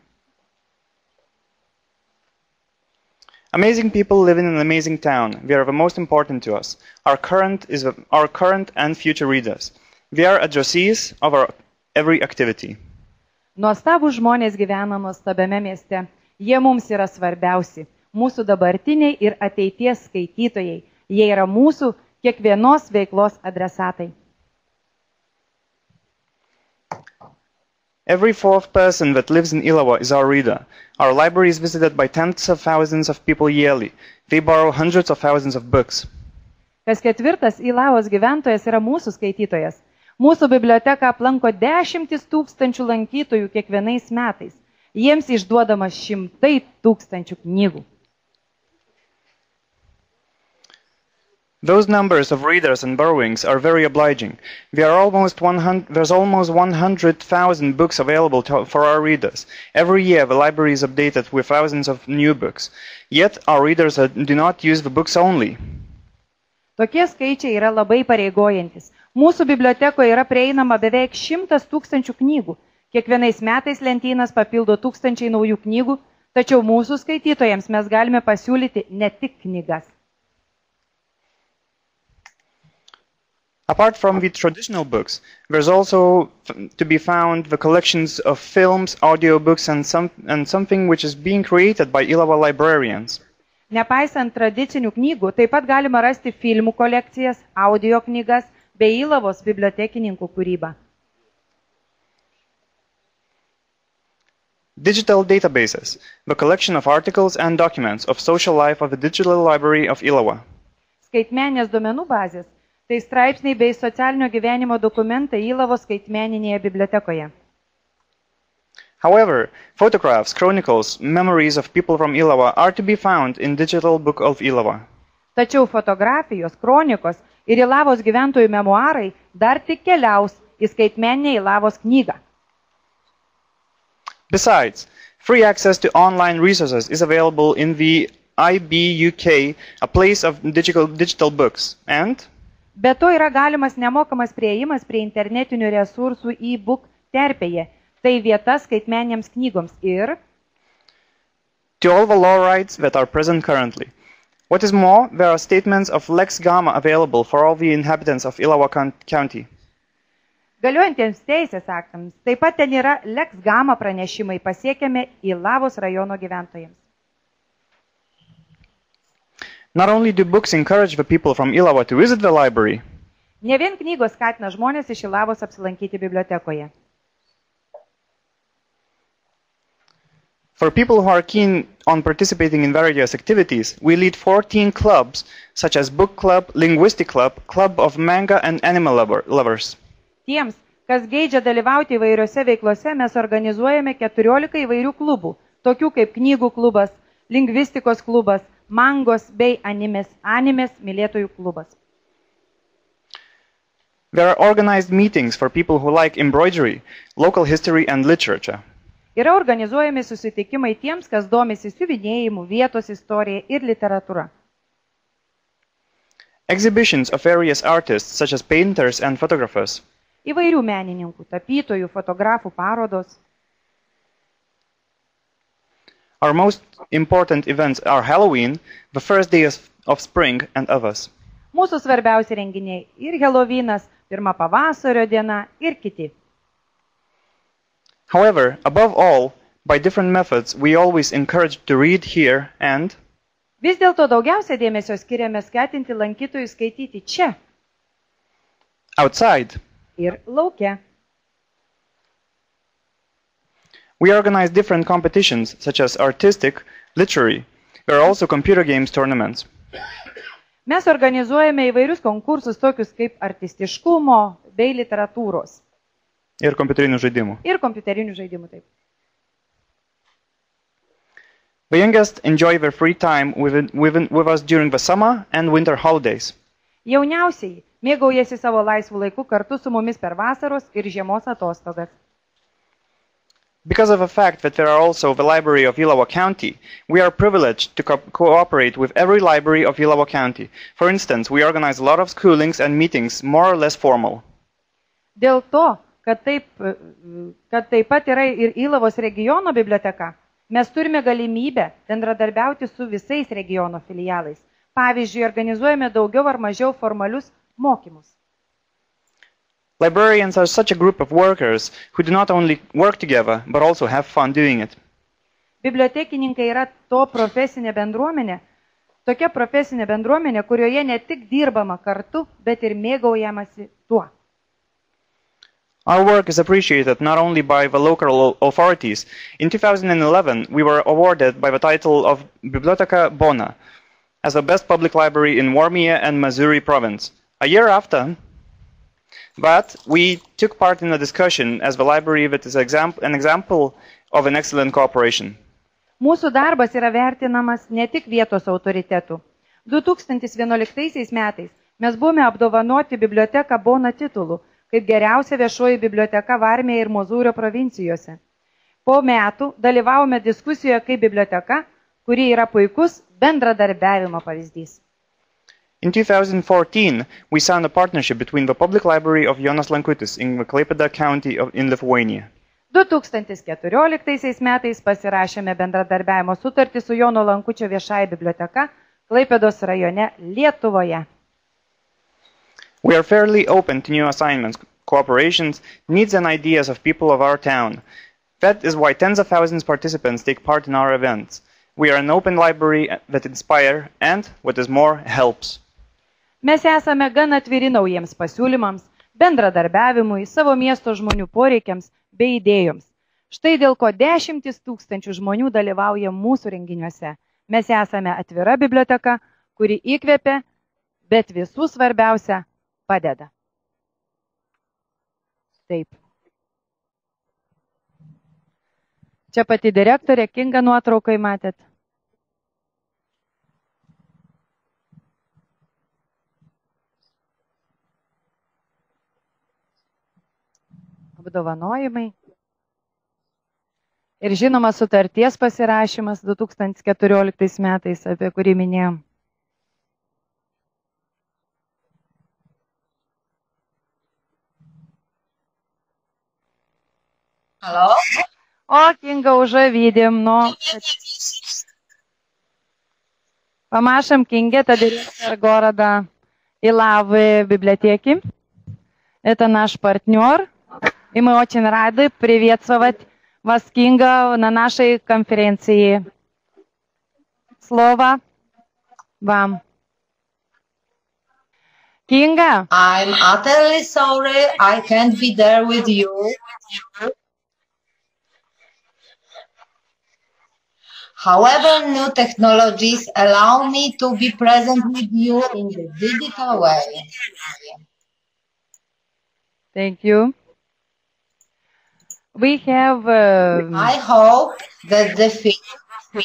Amazing people live in an amazing town. They are the most important to us. Our current and future readers. They are addressees of our every activity. Nuostabūs žmonės gyvena nuostabiame mieste. Jie mums yra svarbiausi. Mūsų dabartiniai ir ateities skaitytojai. Jie yra mūsų kiekvienos veiklos adresatai. Every fourth person that lives in Ilava is our reader. Our library is visited by tens of thousands of people yearly. They borrow hundreds of thousands of books. Kas ketvirtas Ilavos gyventojas yra mūsų skaitytojas. Mūsų biblioteka aplanko 10 000 lankytojų kiekvienais metais. Jiems išduodama 100 000 knygų. Those numbers of readers and borrowings are very obliging. There's almost 100,000 books available for our readers. Every year the library is updated with thousands of new books. Yet our readers do not use the books only. Tokie skaičiai yra labai pareigojantis. Mūsų bibliotekoje yra prieinama beveik 100 000 knygų. Kiekvienais metais lentynas papildo 1000 naujų knygų, tačiau mūsų skaitytojams mes galime pasiūlyti ne tik knygas. Apart from the traditional books, there's also to be found the collections of films, audiobooks, and something which is being created by Ilava librarians. Nepaisant tradicinių knygų, taip pat galima rasti filmų kolekcijas, audio knygas bei Ilavos bibliotekininkų kūrybą. Digital databases, the collection of articles and documents of social life of the Digital Library of Ilava. Skaitmeninės duomenų bazės tai straipsniai bei socialinio gyvenimo dokumentai Ilavos skaitmeninėje bibliotekoje. However, photographs, chronicles, memories of people from Ilava are to be found in Digital Book of Ilava. Tačiau fotografijos, kronikos ir Ilavos gyventojų memuarai dar tik keliaus į skaitmeninę Ilavos knygą. Besides, free access to online resources is available in the IBUK, a place of digital books, and Be to yra galimas nemokamas prieimas prie internetinių resursų e-book terpėje. Tai vieta skaitmeniniams knygoms ir to all the law rights that are present currently. What is more, there are statements of Lex Gamma available for all the inhabitants of Ilava County. Galiuojantiems teisės aktams taip pat ten yra Lex Gamma pranešimai pasiekiami Ilavos rajono gyventojams. Not only do books encourage the people from Ilava to visit the library, Ne vien knygos skatina žmonės iš Ilavos apsilankyti bibliotekoje. for people who are keen on participating in various activities, we lead 14 clubs, such as Book Club, Linguistic Club, Club of Manga and Animal Lovers. Tiems, kas geidžia dalyvauti įvairiose veiklose, mes organizuojame 14 įvairių klubų, tokių kaip knygų klubas, lingvistikos klubas, mangos bei animės mylėtojų klubas. There are organized meetings for people who like embroidery, local history and literature. Yra organizuojami susitikimai tiems, kas domisi siuvinėjimu, vietos istorija ir literatūra. Exhibitions of various artists, such as painters and photographers. Įvairių menininkų, tapytojų, fotografų parodos. Our most important events are Halloween, the first day of spring, and others. Mūsų svarbiausi renginiai ir Helovynas, pirma pavasario diena ir kiti. However, above all, by different methods, we always encourage to read here and Vis dėlto daugiausia dėmesio skiriame skatinti lankytojų skaityti čia outside. ir lauke. We organize different competitions, such as artistic, literary. There are also computer games tournaments. Mes organizuojame įvairius konkursus, tokius kaip artistiškumo bei literatūros. Ir kompiuterinių žaidimų. Ir kompiuterinių žaidimų, taip. The youngest enjoy their free time with us during the summer and winter holidays. Jauniausiai mėgaujasi savo laisvų laikų kartu su mumis per vasaros ir žiemos atostogas. Because of the fact that there are also the Library of Ilava County, we are privileged to cooperate with every library of Ilava County. For instance, we organize a lot of schoolings and meetings more or less formal. Dėl to, kad taip pat yra ir Ilavos regiono biblioteka, Mes turime galimybę bendradarbiauti su visais regiono filialais. Pavyzdžiui, organizuojame daugiau ar mažiau formalius mokymus. Librarians are such a group of workers who do not only work together, but also have fun doing it. Bibliotekininkai yra tokia profesinė bendruomenė, kurioje ne tik dirbama kartu, bet ir mėgaujamasi tuo. Our work is appreciated not only by the local authorities. In 2011, we were awarded by the title of Biblioteca Bona as the best public library in Warmia and Missouri province. A year after that, we took part in a discussion as the library that is an example of an excellent cooperation. Mūsų darbas yra vertinamas ne tik vietos autoritetų. 2011 metais mes buvome apdovanoti Biblioteka Bona titulu kaip geriausia viešoji biblioteka Varmėje ir Mozūrio provincijose. Po metų dalyvavome diskusijoje kaip biblioteka, kuri yra puikus bendradarbiavimo pavyzdys. In 2014, we signed a partnership between the Public Library of Jonas Lankutis in the Klaipėda County in Lithuania. 2014 metais pasirašėme bendradarbiavimo sutartį su Jono Lankučio viešąja biblioteka Klaipėdos rajone Lietuvoje. We are fairly open to new assignments, cooperations, needs and ideas of people of our town. That is why tens of thousands of participants take part in our events. We are an open library that inspires and, what is more, helps. Mes esame gan atviri naujiems pasiūlymams, bendradarbiavimui, savo miesto žmonių poreikiams bei idėjoms. Štai dėl ko 10 000 žmonių dalyvauja mūsų renginiuose. Mes esame atvira biblioteka, kuri įkvepia, bet visų svarbiausia padeda. Taip. Čia pati direktorė Kinga nuotraukai matėt. Apdovanojimai. Ir žinoma sutarties pasirašymas 2014 metais, apie kurį minėjom. Hello? О, Кинга, уже видим, но... Помашем Кинге, это директор города Илавы библиотеки. Это наш партнер. И мы очень рады приветствовать вас, Кинга, на нашей конференции. Слово вам. Kinga. I'm utterly sorry I can't be there with you. However, new technologies allow me to be present with you in the digital way. Thank you. We have... I hope that the film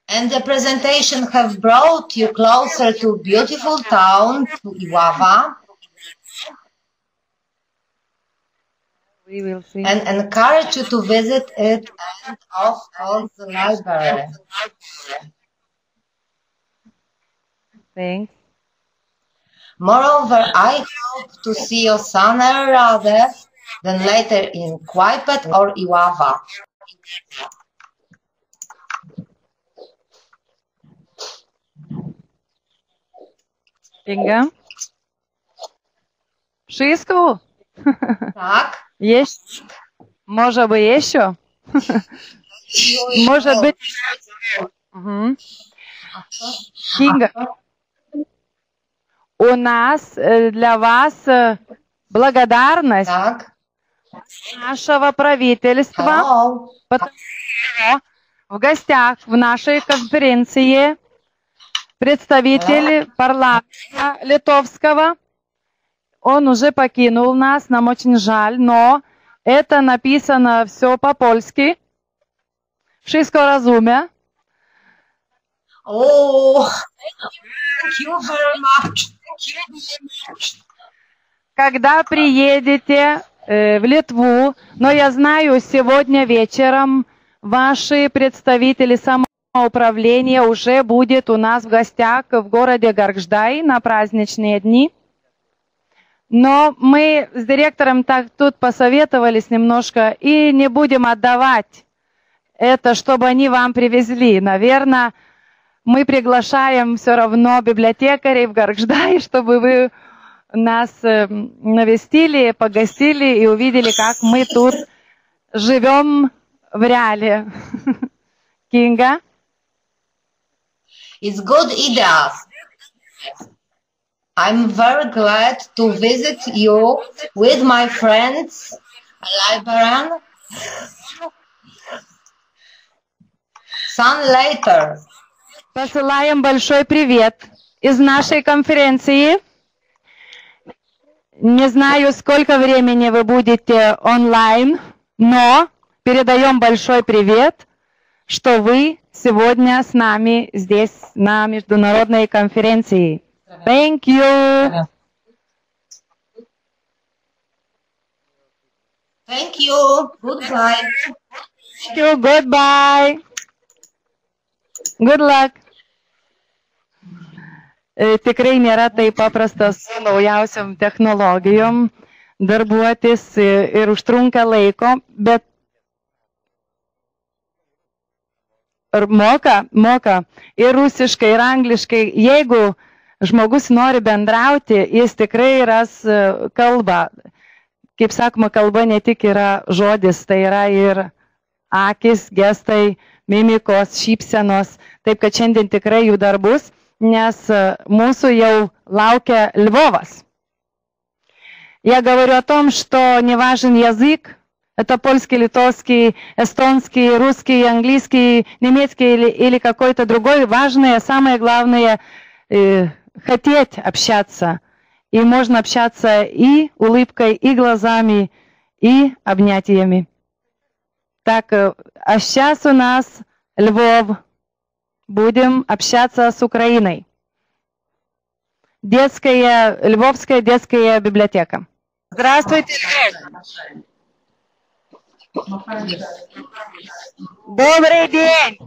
and the presentation have brought you closer to beautiful town, to Iława, we will see. And encourage you to visit it and of course the library. Thanks. Moreover, I hope to see you sooner rather than later in Klaipėda or Iława. Kinga? Wszystko? Tak. Есть? Может быть, еще? Может быть... Кинга, у нас для вас благодарность нашего правительства, потому что в гостях в нашей конференции представитель парламента литовского. Он уже покинул нас, нам очень жаль, но это написано все по-польски. Wszystko rozumie. Oh, thank you very much. Когда приедете в Литву, но я знаю, сегодня вечером ваши представители самоуправления уже будут у нас в гостях в городе Гаргждай на праздничные дни. Но мы с директором так тут посоветовались немножко и не будем отдавать это, чтобы они вам привезли. Наверное, мы приглашаем все равно библиотекарей в Гаргждай, чтобы вы нас навестили, погостили и увидели, как мы тут живем в реале. Kinga? It's good idea. I'm very glad to visit you with my friends, librarian. Sun later. Посылаем большой привет из нашей конференции. Не знаю, сколько времени вы будете онлайн, но передаем большой привет, что вы сегодня с нами здесь на международной конференции. Thank you. Thank you. Goodbye. Thank you. Goodbye. Good luck. Tikrai nėra taip paprasta su naujausiam technologijom darbuotis ir užtrunka laiko, bet moka ir rusiškai, ir angliškai. Jeigu žmogus nori bendrauti, jis tikrai ras kalbą. Kaip sakoma, kalba ne tik yra žodis, tai yra ir akis, gestai, mimikos, šypsenos. Taip kad šiandien tikrai jų dar bus, nes mūsу jau laukia Львовas. Я говорю о том, что не важен язык, это польский, литовский, эстонский, русский, английский, немецкий или какой-то другой. Важное, самое главное, хотеть общаться. И можно общаться и улыбкой, и глазами, и обнятиями. Так, а сейчас у нас Львов. Будем общаться с Украиной. Львовская детская библиотека. Здравствуйте, Львов! Добрый день!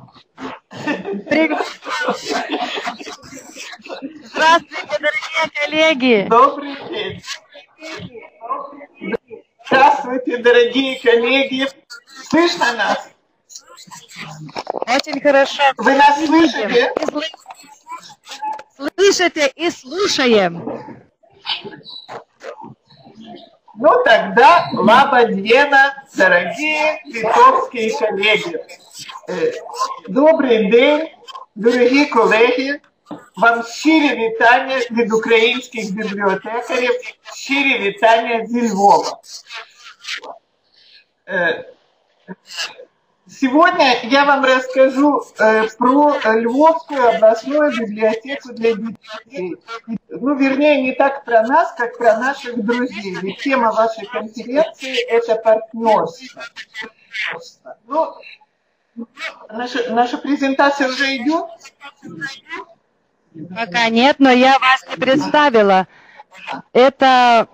Здравствуйте, дорогие коллеги! Добрый день! Здравствуйте, дорогие коллеги! Слышно нас? Очень хорошо. Вы нас слышите? Слышите и слушаем. Ну тогда лабадьена, дорогие литовские коллеги. Добрий день, дорогі колеги. Вам щирі вітання від українських бібліотекарів, щирі вітання зі Львова. Сегодня я вам расскажу про Львовскую областную библиотеку для детей. Ну, вернее, не так про нас, как про наших друзей. Ведь тема вашей конференции – это партнерство. Ну, наша презентация уже идет? Пока нет, но я вас не представила. Это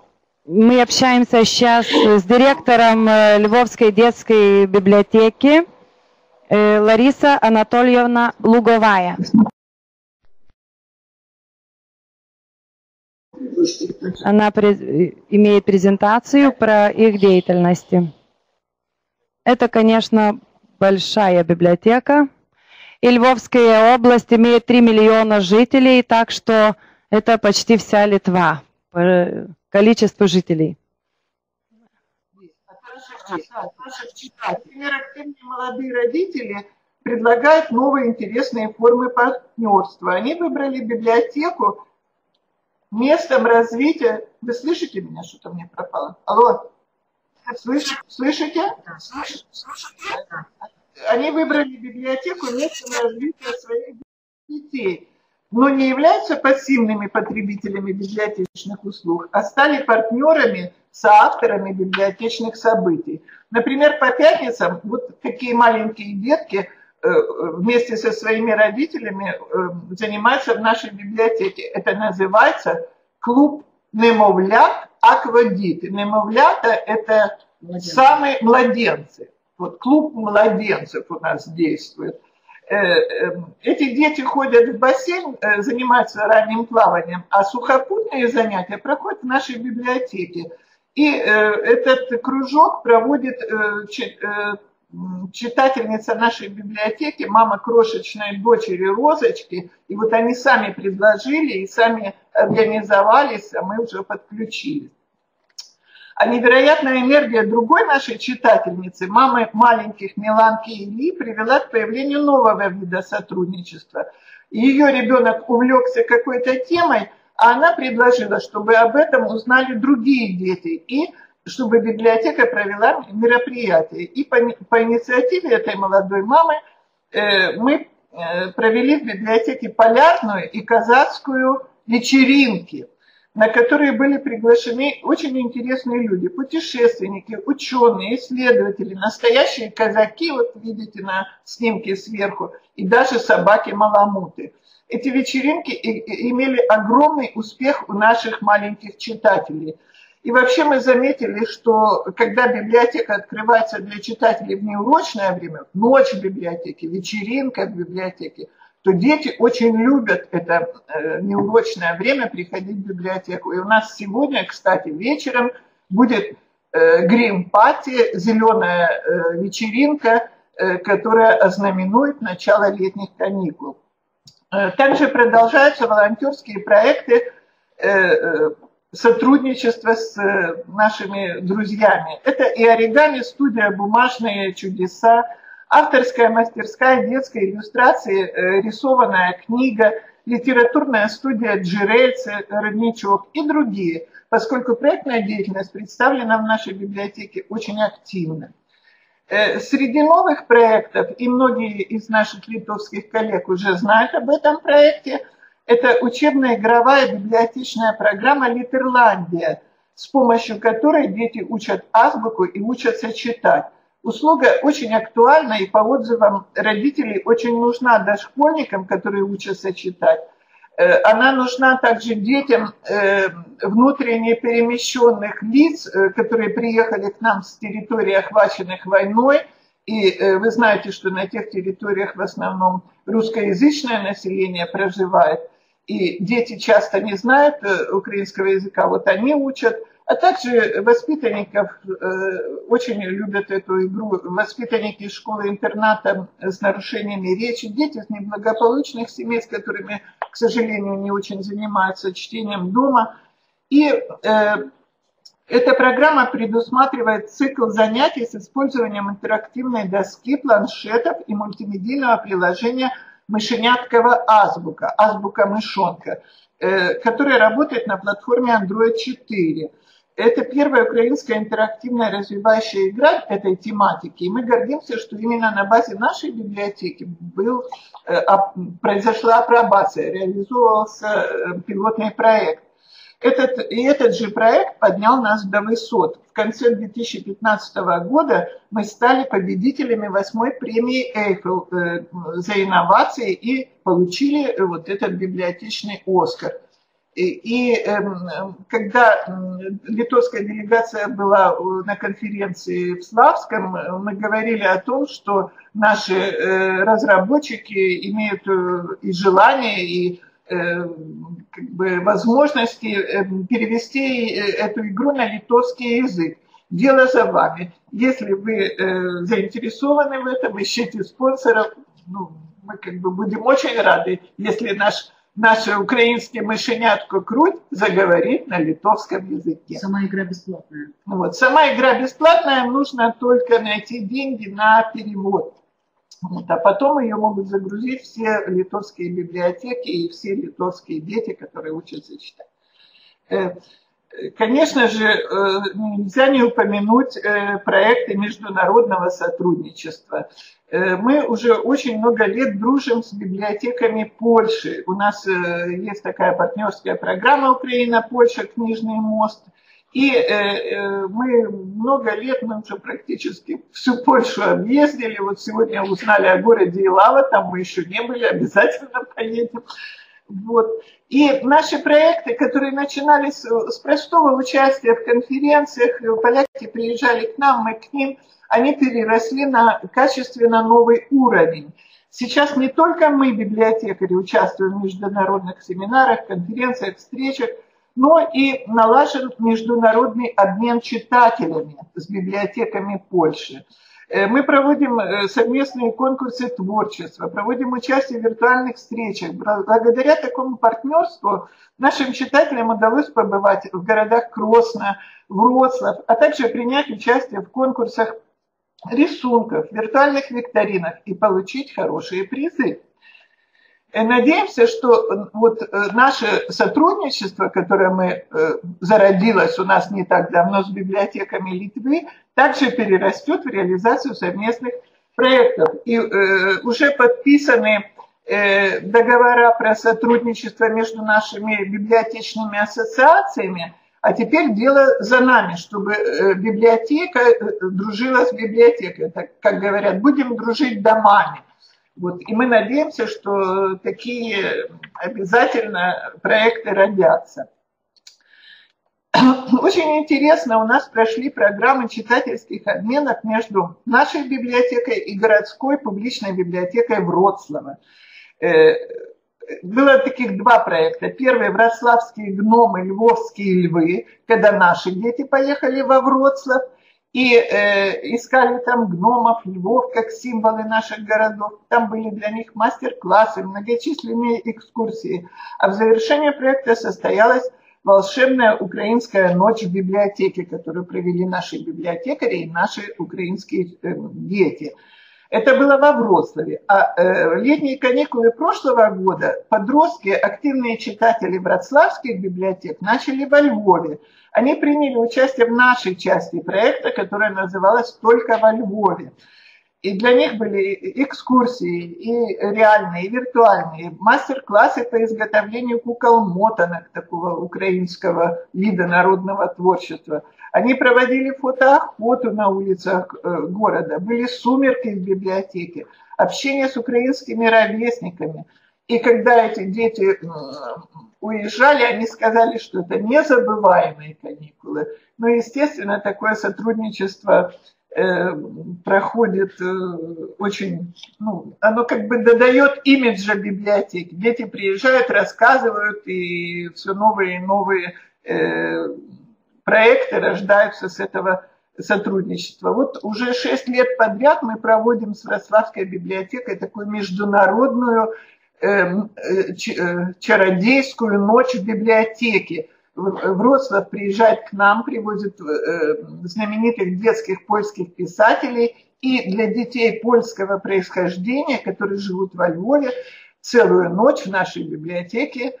мы общаемся сейчас с директором Львовской детской библиотеки Лариса Анатольевна Луговая. Она имеет презентацию про их деятельности. Это, конечно, большая библиотека. И Львовская область имеет 3 миллиона жителей, так что это почти вся Литва по количеству жителей. Например, активные молодые родители предлагают новые интересные формы партнерства. Они выбрали библиотеку местом развития. Вы слышите меня? Что-то мне пропало. Алло? Слышите? Они выбрали библиотеку местом развития своих детей, но не являются пассивными потребителями библиотечных услуг, а стали партнерами, соавторами библиотечных событий. Например, по пятницам вот такие маленькие детки вместе со своими родителями занимаются в нашей библиотеке. Это называется клуб немовлят аквадиты. Немовлята – это самые младенцы. Вот клуб младенцев у нас действует. Эти дети ходят в бассейн, занимаются ранним плаванием, а сухопутные занятия проходят в нашей библиотеке. И этот кружок проводит читательница нашей библиотеки, мама крошечной дочери Розочки. И вот они сами предложили и сами организовались, а мы уже подключились. А невероятная энергия другой нашей читательницы, мамы маленьких Миланки и Ильи, привела к появлению нового вида сотрудничества. Ее ребенок увлекся какой-то темой, а она предложила, чтобы об этом узнали другие дети, и чтобы библиотека провела мероприятие. И по инициативе этой молодой мамы мы провели в библиотеке полярную и казахскую вечеринки, на которые были приглашены очень интересные люди, путешественники, ученые, исследователи, настоящие казаки, вот видите на снимке сверху, и даже собаки-маламуты. Эти вечеринки имели огромный успех у наших маленьких читателей. И вообще мы заметили, что когда библиотека открывается для читателей в неурочное время, ночь в библиотеке, вечеринка в библиотеке, то дети очень любят это неурочное время приходить в библиотеку. И у нас сегодня, кстати, вечером будет грин-пати, зеленая вечеринка, которая ознаменует начало летних каникул. Также продолжаются волонтерские проекты сотрудничества с нашими друзьями. Это и оригами-студия «Бумажные чудеса», авторская мастерская детской иллюстрации, рисованная книга, литературная студия «Джерельцы», «Родничок» и другие, поскольку проектная деятельность представлена в нашей библиотеке очень активно. Среди новых проектов, и многие из наших литовских коллег уже знают об этом проекте, это учебно-игровая библиотечная программа «Литерландия», с помощью которой дети учат азбуку и учатся читать. Услуга очень актуальна и по отзывам родителей очень нужна дошкольникам, которые учатся читать. Она нужна также детям внутренне перемещенных лиц, которые приехали к нам с территорий, охваченных войной. И вы знаете, что на тех территориях в основном русскоязычное население проживает. И дети часто не знают украинского языка, вот они учат. А также воспитанников очень любят эту игру. Воспитанники школы-интерната с нарушениями речи, дети из неблагополучных семей, с которыми, к сожалению, не очень занимаются чтением дома. И эта программа предусматривает цикл занятий с использованием интерактивной доски, планшетов и мультимедийного приложения «Мышеняткова азбука», азбука-мышонка, которая работает на платформе Android 4. Это первая украинская интерактивная развивающая игра этой тематики. И мы гордимся, что именно на базе нашей библиотеки произошла апробация, реализовывался пилотный проект. Этот же проект поднял нас до высот. В конце 2015 года мы стали победителями 8-й премии Эйфел за инновации и получили вот этот библиотечный Оскар. И когда литовская делегация была на конференции в Славском, мы говорили о том, что наши разработчики имеют и желание, и возможности перевести эту игру на литовский язык. Дело за вами. Если вы заинтересованы в этом, ищите спонсоров. Ну, мы будем очень рады, если наша украинский мышенятко Круть заговорит на литовском языке. Сама игра бесплатная. Вот. Сама игра бесплатная, нужно только найти деньги на перевод. Вот. А потом ее могут загрузить все литовские библиотеки и все литовские дети, которые учатся читать. Конечно же, нельзя не упомянуть проекты международного сотрудничества. Мы уже очень много лет дружим с библиотеками Польши. У нас есть такая партнерская программа «Украина-Польша. Книжный мост». И мы много лет, мы уже практически всю Польшу объездили. Вот сегодня узнали о городе Илава, там мы еще не были, обязательно поедем. Вот. И наши проекты, которые начинались с простого участия в конференциях, поляки приезжали к нам, мы к ним, они переросли на качественно новый уровень. Сейчас не только мы, библиотекари, участвуем в международных семинарах, конференциях, встречах, но и налажен международный обмен читателями с библиотеками Польши. Мы проводим совместные конкурсы творчества, проводим участие в виртуальных встречах. Благодаря такому партнерству нашим читателям удалось побывать в городах Кросно, Вроцлав, а также принять участие в конкурсах рисунков, виртуальных викторинах и получить хорошие призы. Надеемся, что вот наше сотрудничество, которое зародилось у нас не так давно с библиотеками Литвы, также перерастет в реализацию совместных проектов. И уже подписаны договора про сотрудничество между нашими библиотечными ассоциациями, а теперь дело за нами, чтобы библиотека дружила с библиотекой. Так, как говорят, будем дружить домами. Вот. И мы надеемся, что такие обязательно проекты родятся. Очень интересно, у нас прошли программы читательских обменов между нашей библиотекой и городской публичной библиотекой Вроцлава. Было таких два проекта. Первый — «Вроцлавские гномы, львовские львы», когда наши дети поехали во Вроцлав и искали там гномов, львов, как символы наших городов. Там были для них мастер-классы, многочисленные экскурсии. А в завершении проекта состоялась волшебная украинская ночь в библиотеке, которую провели наши библиотекари и наши украинские дети. Это было во Вроцлаве. А летние каникулы прошлого года подростки, активные читатели вроцлавских библиотек, начали во Львове. Они приняли участие в нашей части проекта, которая называлась «Только во Львове». И для них были экскурсии, и реальные, и виртуальные, мастер-классы по изготовлению кукол-мотанок, такого украинского вида народного творчества. Они проводили фотоохоту на улицах города, были сумерки в библиотеке, общение с украинскими ровесниками. И когда эти дети уезжали, они сказали, что это незабываемые каникулы. Но, естественно, такое сотрудничество проходит очень, оно как бы додает имиджа библиотеки. Дети приезжают, рассказывают, и все новые и новые проекты рождаются с этого сотрудничества. Вот уже 6 лет подряд мы проводим с Вроцлавской библиотекой такую международную чародейскую ночь в библиотеке. Вроцлав приезжает к нам, привозит знаменитых детских польских писателей, и для детей польского происхождения, которые живут во Львове, целую ночь в нашей библиотеке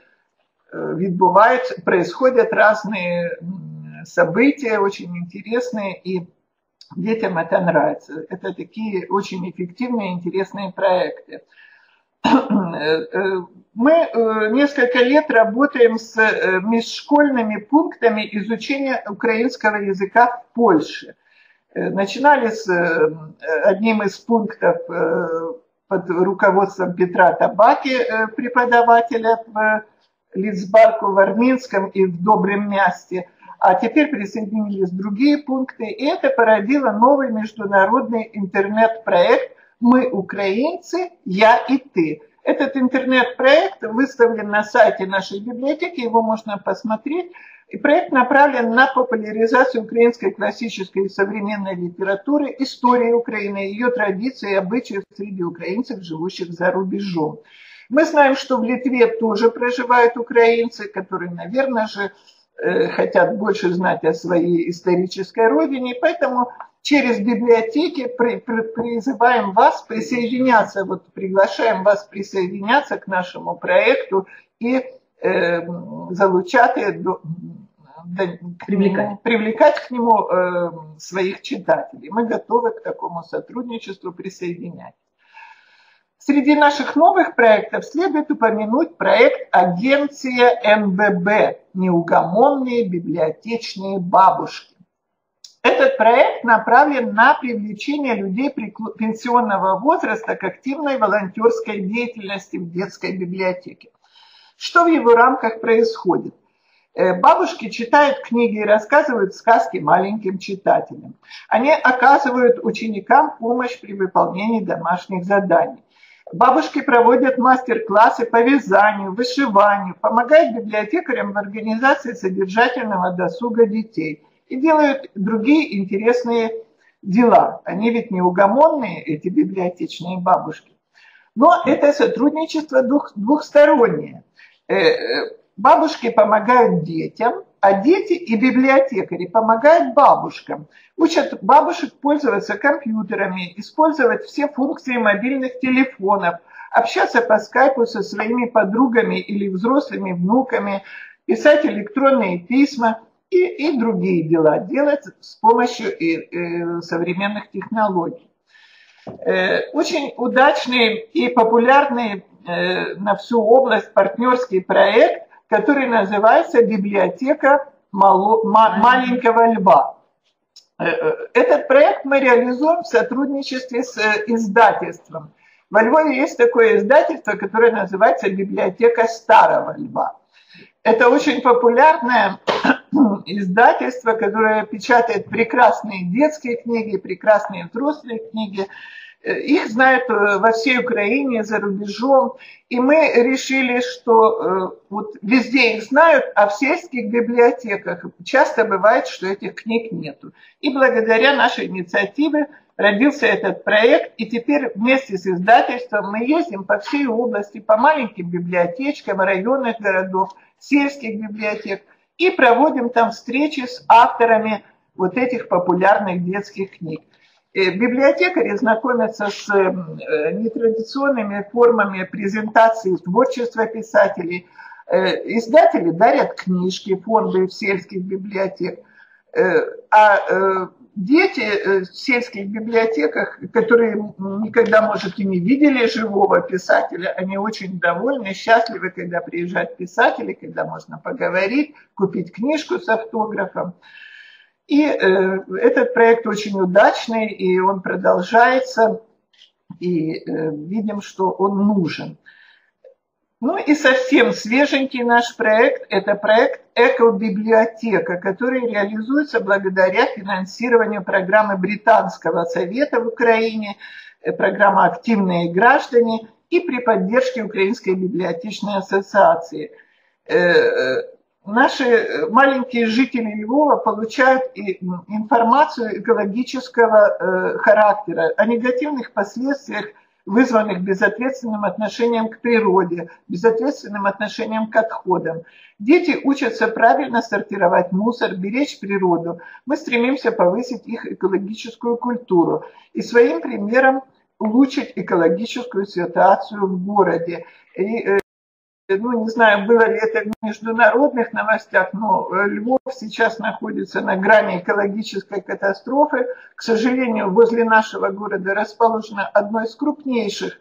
происходят разные события, очень интересные, и детям это нравится. Это такие очень эффективные, интересные проекты. Мы несколько лет работаем с межшкольными пунктами изучения украинского языка в Польше. Начинали с одним из пунктов под руководством Петра Табаки, преподавателя в Лицбарку, в Арминском и в Добром Мясте. А теперь присоединились другие пункты, и это породило новый международный интернет-проект «Мы украинцы, я и ты». Этот интернет-проект выставлен на сайте нашей библиотеки, его можно посмотреть. И проект направлен на популяризацию украинской классической и современной литературы, истории Украины, ее традиций и обычаев среди украинцев, живущих за рубежом. Мы знаем, что в Литве тоже проживают украинцы, которые, наверное же, хотят больше знать о своей исторической родине, поэтому через библиотеки призываем вас присоединяться, приглашаем вас присоединяться к нашему проекту и привлекать к нему своих читателей. Мы готовы к такому сотрудничеству присоединять. Среди наших новых проектов следует упомянуть проект «Агенция НББ» «Неугомонные библиотечные бабушки». Этот проект направлен на привлечение людей пенсионного возраста к активной волонтерской деятельности в детской библиотеке. Что в его рамках происходит? Бабушки читают книги и рассказывают сказки маленьким читателям. Они оказывают ученикам помощь при выполнении домашних заданий. Бабушки проводят мастер-классы по вязанию, вышиванию, помогают библиотекарям в организации содержательного досуга детей и делают другие интересные дела. Они ведь неугомонные, эти библиотечные бабушки. Но это сотрудничество двухстороннее. Бабушки помогают детям, а дети и библиотекари помогают бабушкам. Учат бабушек пользоваться компьютерами, использовать все функции мобильных телефонов, общаться по скайпу со своими подругами или взрослыми внуками, писать электронные письма и другие дела делать с помощью современных технологий. Очень удачный и популярный на всю область партнерский проект, который называется «Библиотека маленького льва». Этот проект мы реализуем в сотрудничестве с издательством. Во Львове есть такое издательство, которое называется «Библиотека старого льва». Это очень популярное издательство, которое печатает прекрасные детские книги, прекрасные взрослые книги. Их знают во всей Украине, за рубежом. И мы решили, что вот везде их знают, а в сельских библиотеках часто бывает, что этих книг нету. И благодаря нашей инициативе родился этот проект. И теперь вместе с издательством мы ездим по всей области, по маленьким библиотечкам районных городов, сельских библиотек. И проводим там встречи с авторами вот этих популярных детских книг. Библиотекари знакомятся с нетрадиционными формами презентации творчества писателей. Издатели дарят книжки, фонды в сельских библиотеках. А дети в сельских библиотеках, которые никогда, может, и не видели живого писателя, они очень довольны, счастливы, когда приезжают писатели, когда можно поговорить, купить книжку с автографом. И этот проект очень удачный, и он продолжается, и видим, что он нужен. Ну и совсем свеженький наш проект – это проект «Экобиблиотека», который реализуется благодаря финансированию программы Британского совета в Украине, программа «Активные граждане» и при поддержке Украинской библиотечной ассоциации. Наши маленькие жители Львова получают информацию экологического характера о негативных последствиях, вызванных безответственным отношением к природе, безответственным отношением к отходам. Дети учатся правильно сортировать мусор, беречь природу. Мы стремимся повысить их экологическую культуру и своим примером улучшить экологическую ситуацию в городе. Ну, не знаю, было ли это в международных новостях, но Львов сейчас находится на грани экологической катастрофы. К сожалению, возле нашего города расположено одно из крупнейших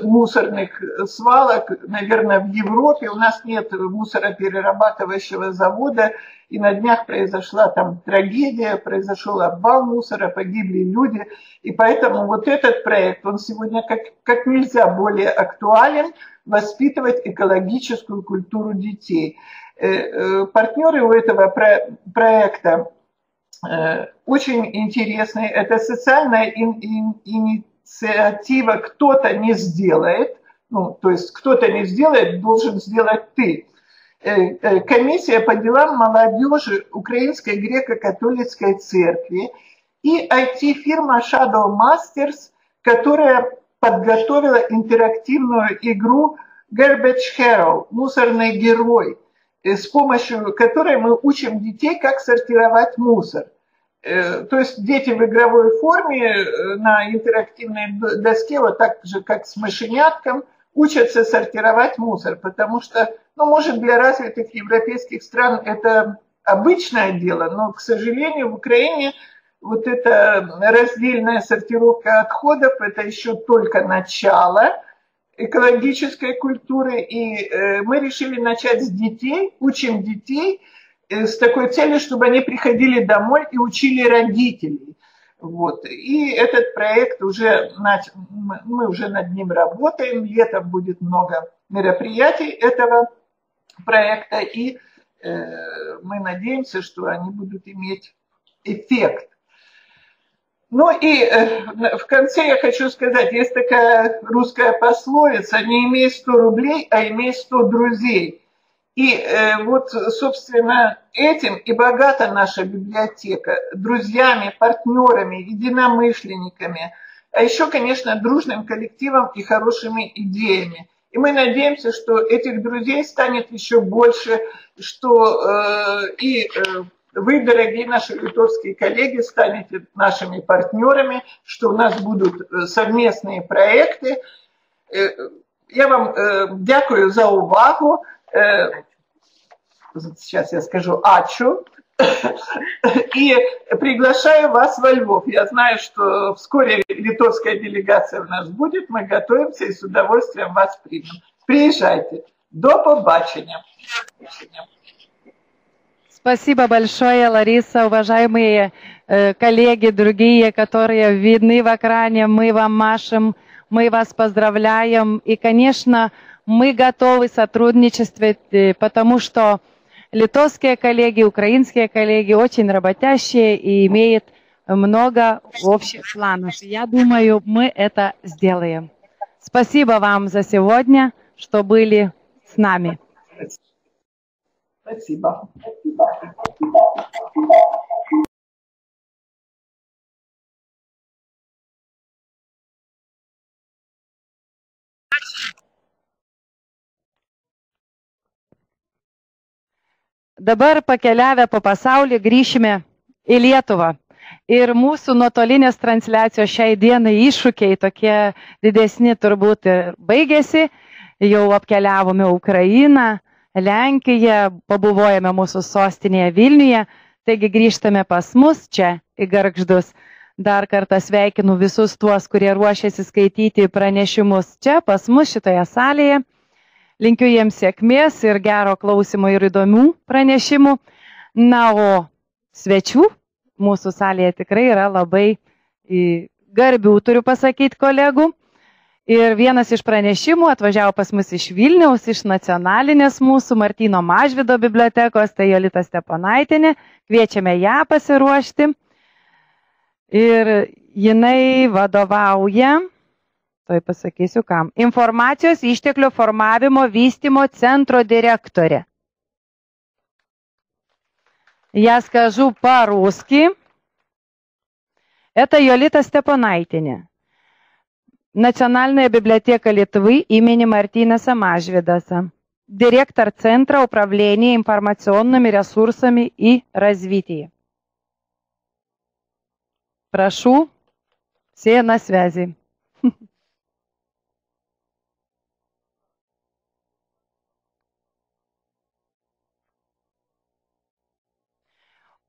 мусорных свалок, наверное, в Европе. У нас нет мусороперерабатывающего завода, и на днях произошла там трагедия, произошел обвал мусора, погибли люди. И поэтому вот этот проект, он сегодня как нельзя более актуален, воспитывать экологическую культуру детей. Партнеры у этого проекта очень интересные. Это социальная инициатива «Кто-то не сделает». Ну, то есть кто-то не сделает, должен сделать ты. Комиссия по делам молодежи Украинской греко-католической церкви и IT-фирма Shadow Masters, которая подготовила интерактивную игру Garbage Hero, мусорный герой, с помощью которой мы учим детей, как сортировать мусор. То есть дети в игровой форме на интерактивной доске, вот так же, как с мышенятком, учатся сортировать мусор, потому что, ну, может, для развитых европейских стран это обычное дело, но, к сожалению, в Украине вот эта раздельная сортировка отходов – это еще только начало экологической культуры. И мы решили начать с детей, учим детей с такой целью, чтобы они приходили домой и учили родителей. Вот. И этот проект уже, мы уже над ним работаем, летом будет много мероприятий этого проекта, и мы надеемся, что они будут иметь эффект. Ну и в конце я хочу сказать, есть такая русская пословица: не имей 100 рублей, а имей 100 друзей. И вот, собственно, этим и богата наша библиотека. Друзьями, партнерами, единомышленниками. А еще, конечно, дружным коллективом и хорошими идеями. И мы надеемся, что этих друзей станет еще больше, что вы, дорогие наши литовские коллеги, станете нашими партнерами, что у нас будут совместные проекты. Я вам дякую за увагу. Сейчас я скажу «ачу». И приглашаю вас во Львов. Я знаю, что вскоре литовская делегация у нас будет. Мы готовимся и с удовольствием вас примем. Приезжайте. До побачення. Спасибо большое, Лариса, уважаемые коллеги, другие, которые видны в экране. Мы вам машем, мы вас поздравляем. И, конечно, мы готовы сотрудничать, потому что литовские коллеги, украинские коллеги очень работящие и имеют много общих планов. Я думаю, мы это сделаем. Спасибо вам за сегодня, что были с нами. Спасибо. Dabar pakeliavę po pasaulį grįšime į Lietuvą. Ir mūsų nuotolinės transliacijos šiai dienai iššūkiai tokie didesni turbūt ir baigėsi. Jau apkeliavome Ukrainą, Lenkiją, pabuvojame mūsų sostinėje Vilniuje, taigi grįžtame pas mus čia į Gargždus. Dar kartą sveikinu visus tuos, kurie ruošiasi skaityti pranešimus čia pas mus šitoje salėje. Linkiu jiems sėkmės ir gero klausimo ir įdomių pranešimų. Na, o svečių mūsų salėje tikrai yra labai garbių, turiu pasakyti, kolegų. Ir vienas iš pranešimų atvažiavo pas mus iš Vilniaus, iš nacionalinės mūsų Martyno Mažvydo bibliotekos, tai Jolita Steponaitienė. Kviečiame ją pasiruošti. Ir jinai vadovauja, tai pasakysiu kam, Informacijos išteklių formavimo vystymo centro direktorė. Я скажу по-русски. Это Jolita Steponaitienė. Национальная библиотека Литвы имени Мартинаса Мажвидаса. Директор Центра управления информационными ресурсами и развития. Прошу, все на связи.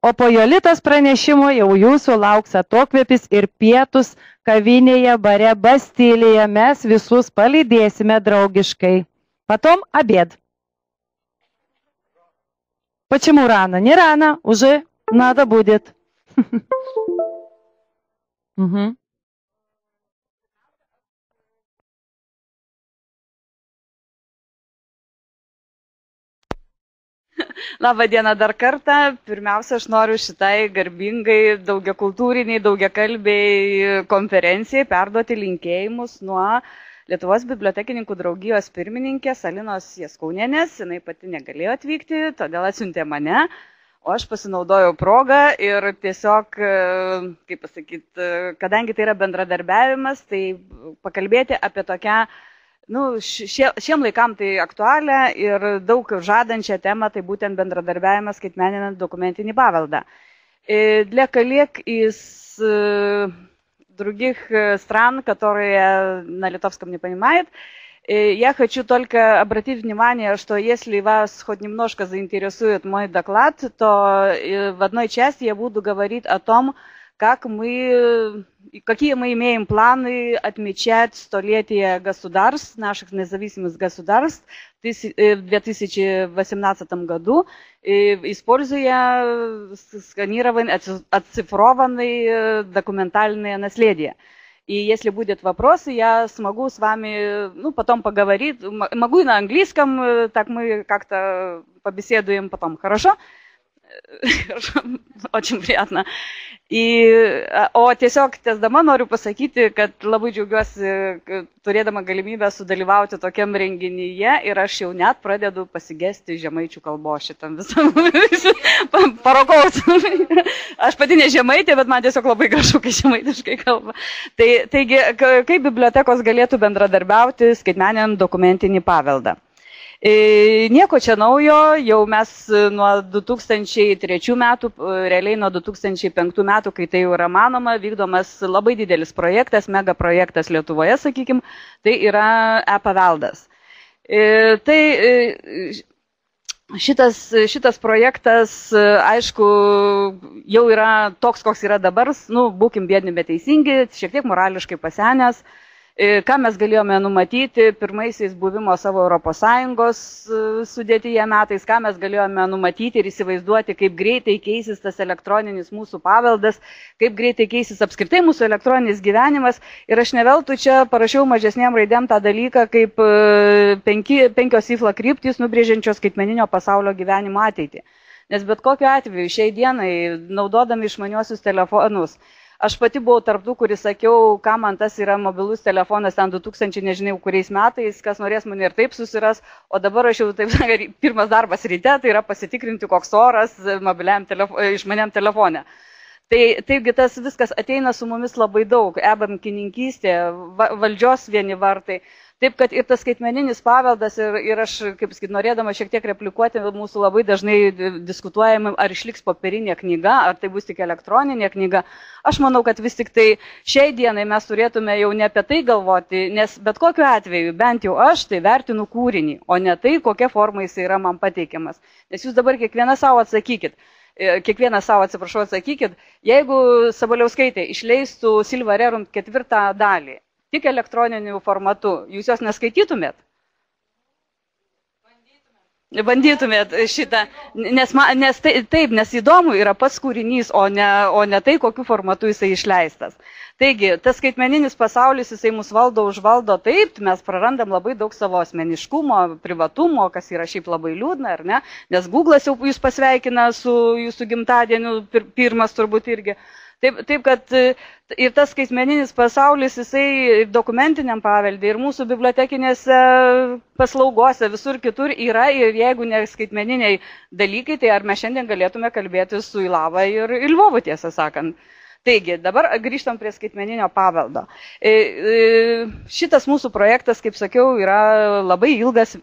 O po Jolitos pranešimo jau jūsų lauks atokvėpis ir pietus kavinėje bare Bastilėje. Mes visus palydėsime draugiškai. Потом обед. Почему рано? Не рано, уже надо будет. Labą dieną dar kartą. Pirmiausia, aš noriu šitai garbingai daugiakultūriniai, daugiakalbiai konferencijai perduoti linkėjimus nuo Lietuvos bibliotekininkų draugijos pirmininkės Alinos Jaskaunienės. Jinai pati negalėjo atvykti, todėl atsiuntė mane, o aš pasinaudojau progą ir tiesiog, kaip pasakyti, kadangi tai yra bendradarbiavimas, tai pakalbėti apie tokią šiem laikam tai aktualią ir daug žadančią temą, tai būtent bendradarbiavimas skaitmeninant dokumentinį paveldą. Для коллег из других стран, которые на литовском не понимают, я хочу только обратить внимание, что если вас хоть немножко заинтересует мой доклад, то в одной части я буду говорить о том, какие мы имеем планы отмечать столетие государств, наших независимых государств в 2018 году, используя сканированные, оцифрованные документальные наследия. И если будут вопросы, я смогу с вами потом поговорить. Могу и на английском, так мы как-то побеседуем потом, хорошо? Очень приятно. O tiesiog tiesdama noriu pasakyti, kad labai džiaugiuosi turėdama galimybę sudalyvauti tokiam renginyje ir aš jau net pradedu pasigesti žemaičių kalbos šitam visam parokauti. Aš pati ne žemaitė, bet man tiesiog labai gražu, kai žemaitiškai kalba. Taigi, kaip bibliotekos galėtų bendradarbiauti skaitmeniniam dokumentinį paveldą? Nieko čia naujo, jau mes nuo 2003 metų, realiai nuo 2005 metų, kai tai jau yra manoma, vykdomas labai didelis projektas, mega projektas Lietuvoje, sakykime, tai yra e-paveldas. Tai šitas projektas, aišku, jau yra toks, koks yra dabar, nu, būkim biedni, bet teisingi, šiek tiek morališkai pasenęs. Ką mes galėjome numatyti pirmaisiais buvimo savo ES sudėtyje metais, ką mes galėjome numatyti ir įsivaizduoti, kaip greitai keisis tas elektroninis mūsų paveldas, kaip greitai keisis apskritai mūsų elektroninis gyvenimas. Ir aš neveltui čia parašiau mažesnėm raidėm tą dalyką, kaip 5 IFLA kryptys nubrėžiančios skaitmeninio pasaulio gyvenimo ateitį. Nes bet kokiu atveju šiai dienai, naudodami išmaniuosius telefonus, aš pati buvau tarptų, kuris sakiau, ką man tas yra mobilus telefonas ten 2000, nežinau, kuriais metais, kas norės mane ir taip susiras, o dabar aš jau, taip sakant, pirmas darbas ryte, tai yra pasitikrinti, koks oras išmaniam telefone. Taigi tas viskas ateina su mumis labai daug, e-bankininkystė, valdžios vieni vartai. Taip, kad ir tas skaitmeninis paveldas ir aš, kaip sakyt, norėdama šiek tiek replikuoti mūsų labai dažnai diskutuojami, ar išliks popierinė knyga, ar tai bus tik elektroninė knyga. Aš manau, kad vis tik tai šiai dienai mes turėtume jau ne apie tai galvoti, nes bet kokiu atveju, bent jau aš tai vertinu kūrinį, o ne tai, kokia forma jis yra man pateikiamas. Nes jūs dabar kiekvieną savo atsakykit. Atsakykit, jeigu Sabaliauskaitė išleistų Silva Rerum 4 dalį, tik elektroniniu formatu, jūs jos neskaitytumėt? Bandytumėt šitą, nes įdomu yra pats kūrinys, o ne tai, kokiu formatu jisai išleistas. Taigi, tas skaitmeninis pasaulis, jisai mus valdo, užvaldo taip, mes prarandam labai daug savo asmeniškumo, privatumo, kas yra šiaip labai liūdna, ar ne? Nes Google'as jau jūs pasveikina su jūsų gimtadieniu, pirmas turbūt irgi. Taip, kad ir tas skaitmeninis pasaulis, jisai dokumentiniam paveldė ir mūsų bibliotekinėse paslaugose, visur kitur yra, ir jeigu ne skaitmeniniai dalykai, tai ar mes šiandien galėtume kalbėti su Ilava ir Lvovu, tiesą sakant. Taigi, dabar grįžtam prie skaitmeninio paveldo. Šitas mūsų projektas, kaip sakiau, yra labai ilgas,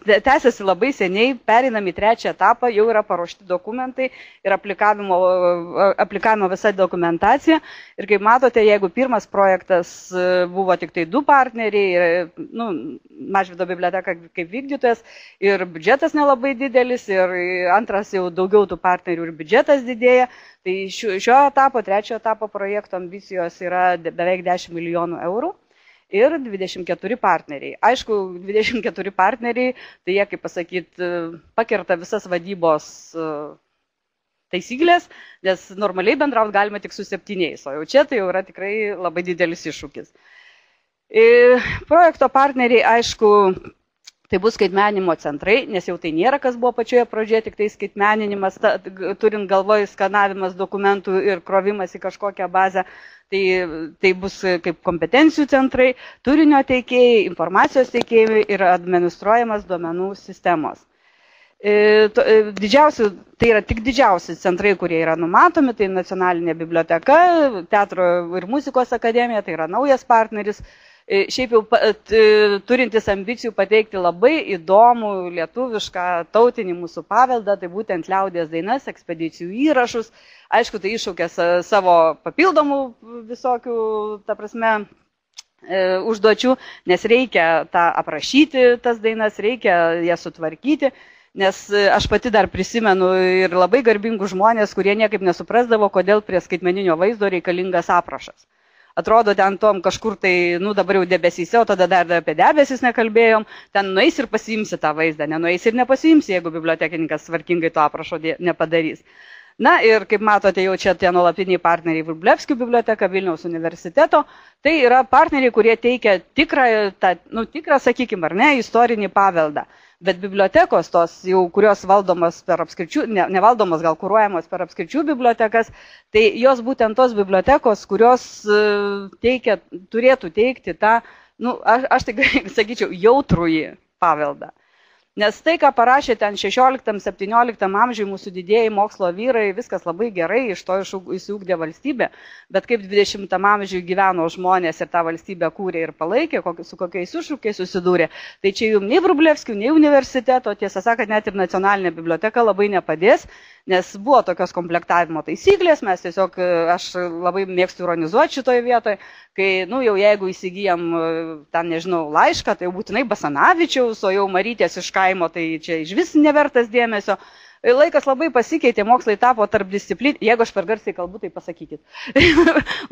tęsiasi labai seniai, pereinam į 3 etapą, jau yra paruošti dokumentai ir aplikavimo visa dokumentacija. Ir kaip matote, jeigu pirmas projektas buvo tik tai 2 partneriai, Mažvydo biblioteka kaip vykdytojas, ir biudžetas nelabai didelis, ir antras jau daugiau tų partnerių ir biudžetas didėja. Tai šio etapo, 3 etapo projekto ambicijos yra beveik 10 milijonų eurų ir 24 partneriai. Aišku, 24 partneriai, tai jie, kaip pasakyti, pakerta visas vadybos taisyklės, nes normaliai bendrauti galima tik su 7, o jau čia tai jau yra tikrai labai didelis iššūkis. Projekto partneriai, aišku, tai bus skaitmeninimo centrai, nes jau tai nėra, kas buvo pačioje pradžioje, tik tai skaitmeninimas, turint galvoje skanavimas dokumentų ir krovimas į kažkokią bazę, tai bus kaip kompetencijų centrai, turinio teikėjai, informacijos teikėjai ir administruojamas duomenų sistemos. Tai yra tik didžiausi centrai, kurie yra numatomi, tai Nacionalinė biblioteka, Teatro ir muzikos akademija, tai yra naujas partneris. Šiaip jau turintis ambicijų pateikti labai įdomų lietuvišką tautinį mūsų paveldą, tai būtent liaudies dainas, ekspedicijų įrašus. Aišku, tai iššaukia savo papildomų visokių, ta prasme, užduočių, nes reikia tą aprašyti, tas dainas, reikia jas sutvarkyti. Nes aš pati dar prisimenu ir labai garbingų žmonės, kurie niekaip nesuprasdavo, kodėl prie skaitmeninio vaizdo reikalingas aprašas. Atrodo, ten tom kažkur tai, dabar jau debesyse, o tada dar apie debesis nekalbėjom, ten nueis ir pasiimsi tą vaizdą, nenueis ir nepasiimsi, jeigu bibliotekininkas tvarkingai to aprašo nepadarys. Na ir kaip matote, jau čia tie nuolatiniai partneriai Vrublevskių biblioteka, Vilniaus universiteto, tai yra partneriai, kurie teikia tikrą, sakykime, ar ne, istorinį paveldą. Bet bibliotekos tos, jau, kurios valdomos per apskričių, nevaldomos, gal kuruojamos per apskričių bibliotekas, tai jos būtent tos bibliotekos, kurios turėtų teikti tą, aš tai sakyčiau, jautrųjį paveldą. Nes tai, ką parašė ten 16-17 amžiui mūsų didieji mokslo vyrai, viskas labai gerai, iš to įsiugdė valstybė, bet kaip 20 amžiui gyveno žmonės ir tą valstybę kūrė ir palaikė, su kokiais iššūkiais susidūrė, tai čia jums nei Vrublevskių, nei universiteto, tiesą sakant, net ir nacionalinė biblioteka labai nepadės, nes buvo tokios komplektavimo taisyklės, mes tiesiog, aš labai mėgstu ironizuoti šitoje vietoje, kai, jau jeigu įsigijam, ten, nežinau, laišką, tai jau būtinai Basanavičiaus, o jau Marytės iš kaimo, tai čia iš vis nevertas dėmesio. Laikas labai pasikeitė, mokslai tapo tarpdisciplininiai, jeigu aš per garsiai kalbu, tai pasakykit.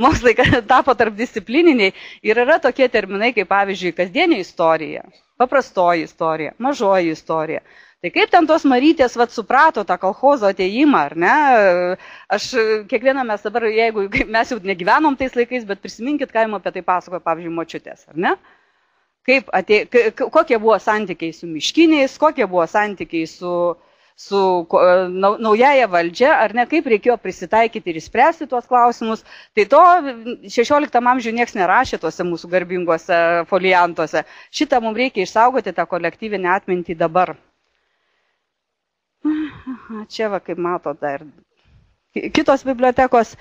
Mokslai tapo tarpdisciplininiai ir yra tokie terminai, kaip pavyzdžiui, kasdienė istorija, paprastoji istorija, mažoji istorija. Tai kaip ten tos Marytės suprato tą kolchozo ateimą, ar ne? Aš kiekvieną mes dabar, jeigu mes jau negyvenom tais laikais, bet prisiminkit, ką jums apie tai pasakoja, pavyzdžiui, močiutės, ar ne? Kokie buvo santykiai su miškiniais, kokie buvo santykiai su naujaja valdžia, ar ne, kaip reikėjo prisitaikyti ir įspręsti tuos klausimus. Tai to 16 amžiuje nieks nerašė tuose mūsų garbingose foliantuose. Šitą mums reikia išsaugoti, tą kolektyvinę atmintį dabar. Čia, kaip matot, dar kitos bibliotekos,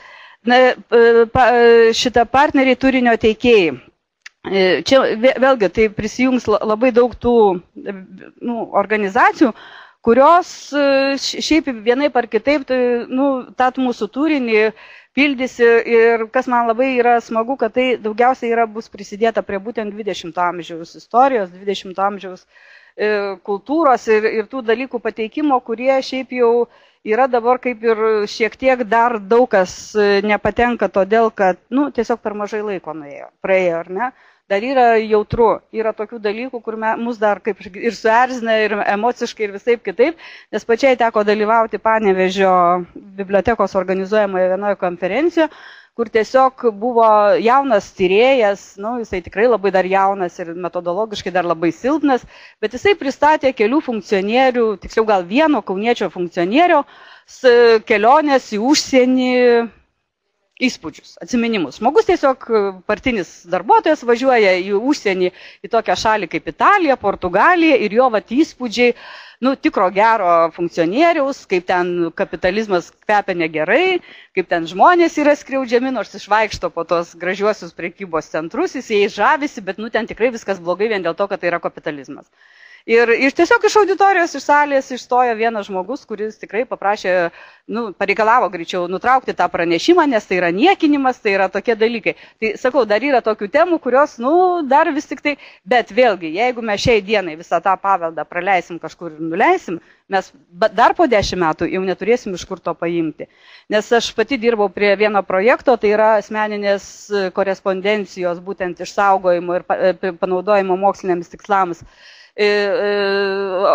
šitą partneriai turinio teikėjai. Čia vėlgi tai prisijungs labai daug tų organizacijų, kurios šiaip vienaip ar kitaip tą mūsų turinį pildysi ir kas man labai yra smagu, kad tai daugiausiai bus prisidėta prie būtent 20 amžiaus istorijos, 20 amžiaus kultūros ir tų dalykų pateikimo, kurie šiaip jau yra dabar kaip ir šiek tiek dar daug kas nepatenka, todėl kad tiesiog per mažai laiko praėjo, ar ne? Dar yra jautru, yra tokių dalykų, kur mus dar kaip ir suerzina, ir emociškai, ir visaip kitaip, nes pačiai teko dalyvauti Panevėžio bibliotekos organizuojamoje vienoje konferencijoje, kur tiesiog buvo jaunas tyrėjas, jisai tikrai labai dar jaunas ir metodologiškai dar labai silpnas, bet jisai pristatė kelių funkcionierių, tiksliau gal vieno kauniečio funkcionierio kelionės į užsienį įspūdžius, atsiminimus. Žmogus tiesiog partinis darbuotojas važiuoja į užsienį, į tokią šalį kaip Italija, Portugalija ir jo įspūdžiai, tikro gero funkcionieriaus, kaip ten kapitalizmas kvepia negerai, kaip ten žmonės yra skriaudžiami, nors išvaikšto po tos gražiuosius prekybos centrus, jis jais žavisi, bet ten tikrai viskas blogai vien dėl to, kad tai yra kapitalizmas. Ir tiesiog iš auditorijos, iš salės išstojo vienas žmogus, kuris tikrai paprašė, pareikalavo greičiau nutraukti tą pranešimą, nes tai yra niekinimas, tai yra tokie dalykai. Tai sakau, dar yra tokių temų, kurios, dar vis tik tai, bet vėlgi, jeigu mes šiai dienai visą tą paveldą praleisim kažkur ir nuleisim, mes dar po 10 metų jau neturėsim iš kur to paimti. Nes aš pati dirbau prie vieno projekto, tai yra asmeninės korespondencijos, būtent išsaugojimo ir panaudojimo moksliniams tikslams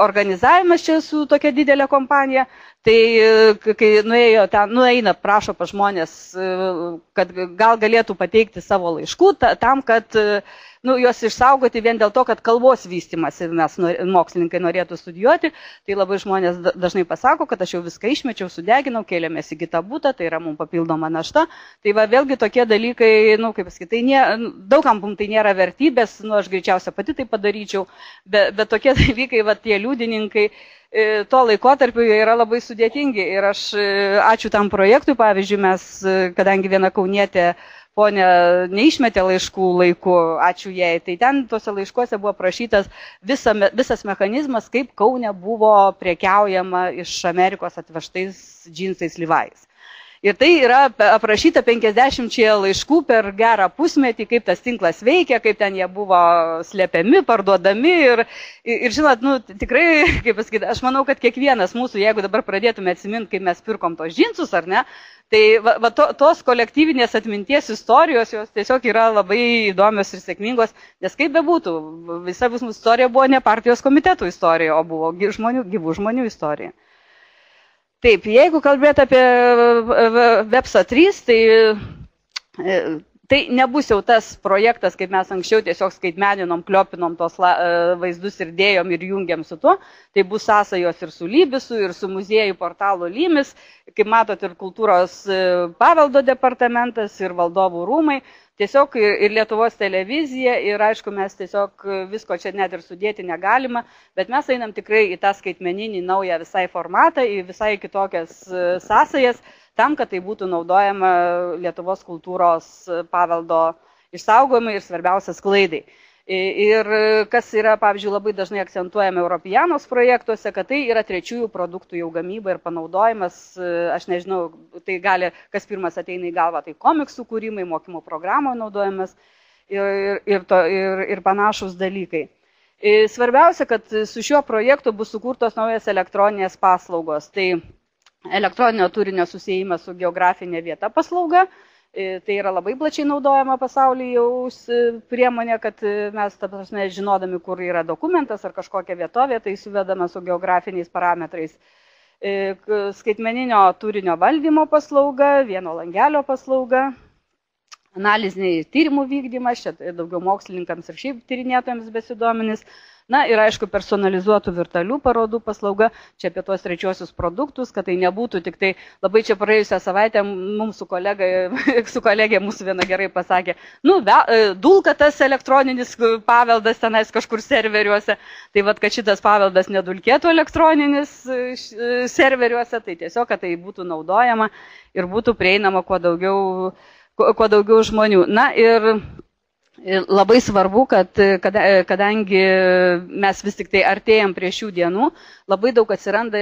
organizavimas čia su tokia didelė kompanija, tai kai nueina, prašo pas žmonės, kad gal galėtų pateikti savo laiškų tam, kad juos išsaugoti vien dėl to, kad kalbos vystimas ir mes mokslininkai norėtų studijuoti, tai labai žmonės dažnai pasako, kad aš jau viską išmečiau, sudeginau, kėlėmės į kitą butą, tai yra mums papildoma našta. Tai vėlgi tokie dalykai, kaip pasakyti, daugam tai nėra vertybės, aš greičiausia pati tai padaryčiau, bet tokie dalykai, tie liudininkai, to laikotarpiu yra labai sudėtingi ir aš ačiū tam projektui, pavyzdžiui, mes, kadangi viena kaunietė ponė neišmetė laiškų laiku, ačiū jai, tai ten tuose laiškuose buvo prašytas visas mechanizmas, kaip Kaune buvo prekiaujama iš Amerikos atvežtais džinsais Levi's. Ir tai yra aprašyta 50 laiškų per gerą pusmetį, kaip tas tinklas veikia, kaip ten jie buvo slepiami, parduodami ir žinot, tikrai, kaip pasakyti, aš manau, kad kiekvienas mūsų, jeigu dabar pradėtume atsiminti, kaip mes pirkom tos džinsus, ar ne, tai tos kolektyvinės atminties istorijos, jos tiesiog yra labai įdomios ir sėkmingos, nes kaip bebūtų, visa mūsų istorija buvo ne partijos komitetų istorija, o buvo gyvų žmonių istorija. Taip, jeigu kalbėt apie Websa 3, tai nebus jau tas projektas, kaip mes anksčiau tiesiog skaitmeninom, kliopinom tos vaizdus ir dėjom ir jungiam su tuo. Tai bus sąsajos ir su Lybisu, ir su muziejų portalu Lymis, kaip matot, ir kultūros paveldo departamentas, ir valdovų rūmai. Tiesiog ir Lietuvos televizija, ir aišku, mes tiesiog visko čia net ir sudėti negalima, bet mes einam tikrai į tą skaitmeninį naują visai formatą, į visai kitokias sąsajas, tam, kad tai būtų naudojama Lietuvos kultūros paveldo išsaugojimai ir svarbiausia sklaidai. Ir kas yra, pavyzdžiui, labai dažnai akcentuojama Europianos projektuose, kad tai yra trečiųjų produktų jau gamyba ir panaudojimas, aš nežinau, tai gali, kas pirmas ateina į galvą, tai komiksų kūrimai, mokymo programų naudojimas ir panašus dalykai. Svarbiausia, kad su šiuo projektu bus sukurtos naujas elektroninės paslaugos. Tai elektroninio turinio susijimas su geografinė vieta paslauga. Tai yra labai plačiai naudojama pasaulyje jau priemonė, kad mes žinodami, kur yra dokumentas ar kažkokia vietovė, tai suvedama su geografiniais parametrais. Skaitmeninio turinio valdymo paslauga, vieno langelio paslauga, analiziniai tyrimų vykdymas, čia daugiau mokslininkams ir šiaip tyrinėtojams besidominis. Na ir aišku, personalizuotų virtualių parodų paslauga, čia apie tuos trečiosius produktus, kad tai nebūtų tik tai, labai čia praėjusią savaitę mums su kolegė mūsų viena gerai pasakė, dulka tas elektroninis paveldas tenais kažkur serveriuose, tai vad, kad šitas paveldas nedulkėtų elektroninis serveriuose, tai tiesiog, kad tai būtų naudojama ir būtų prieinama kuo daugiau žmonių. Na ir labai svarbu, kad kadangi mes vis tik tai artėjam prie šių dienų, labai daug atsiranda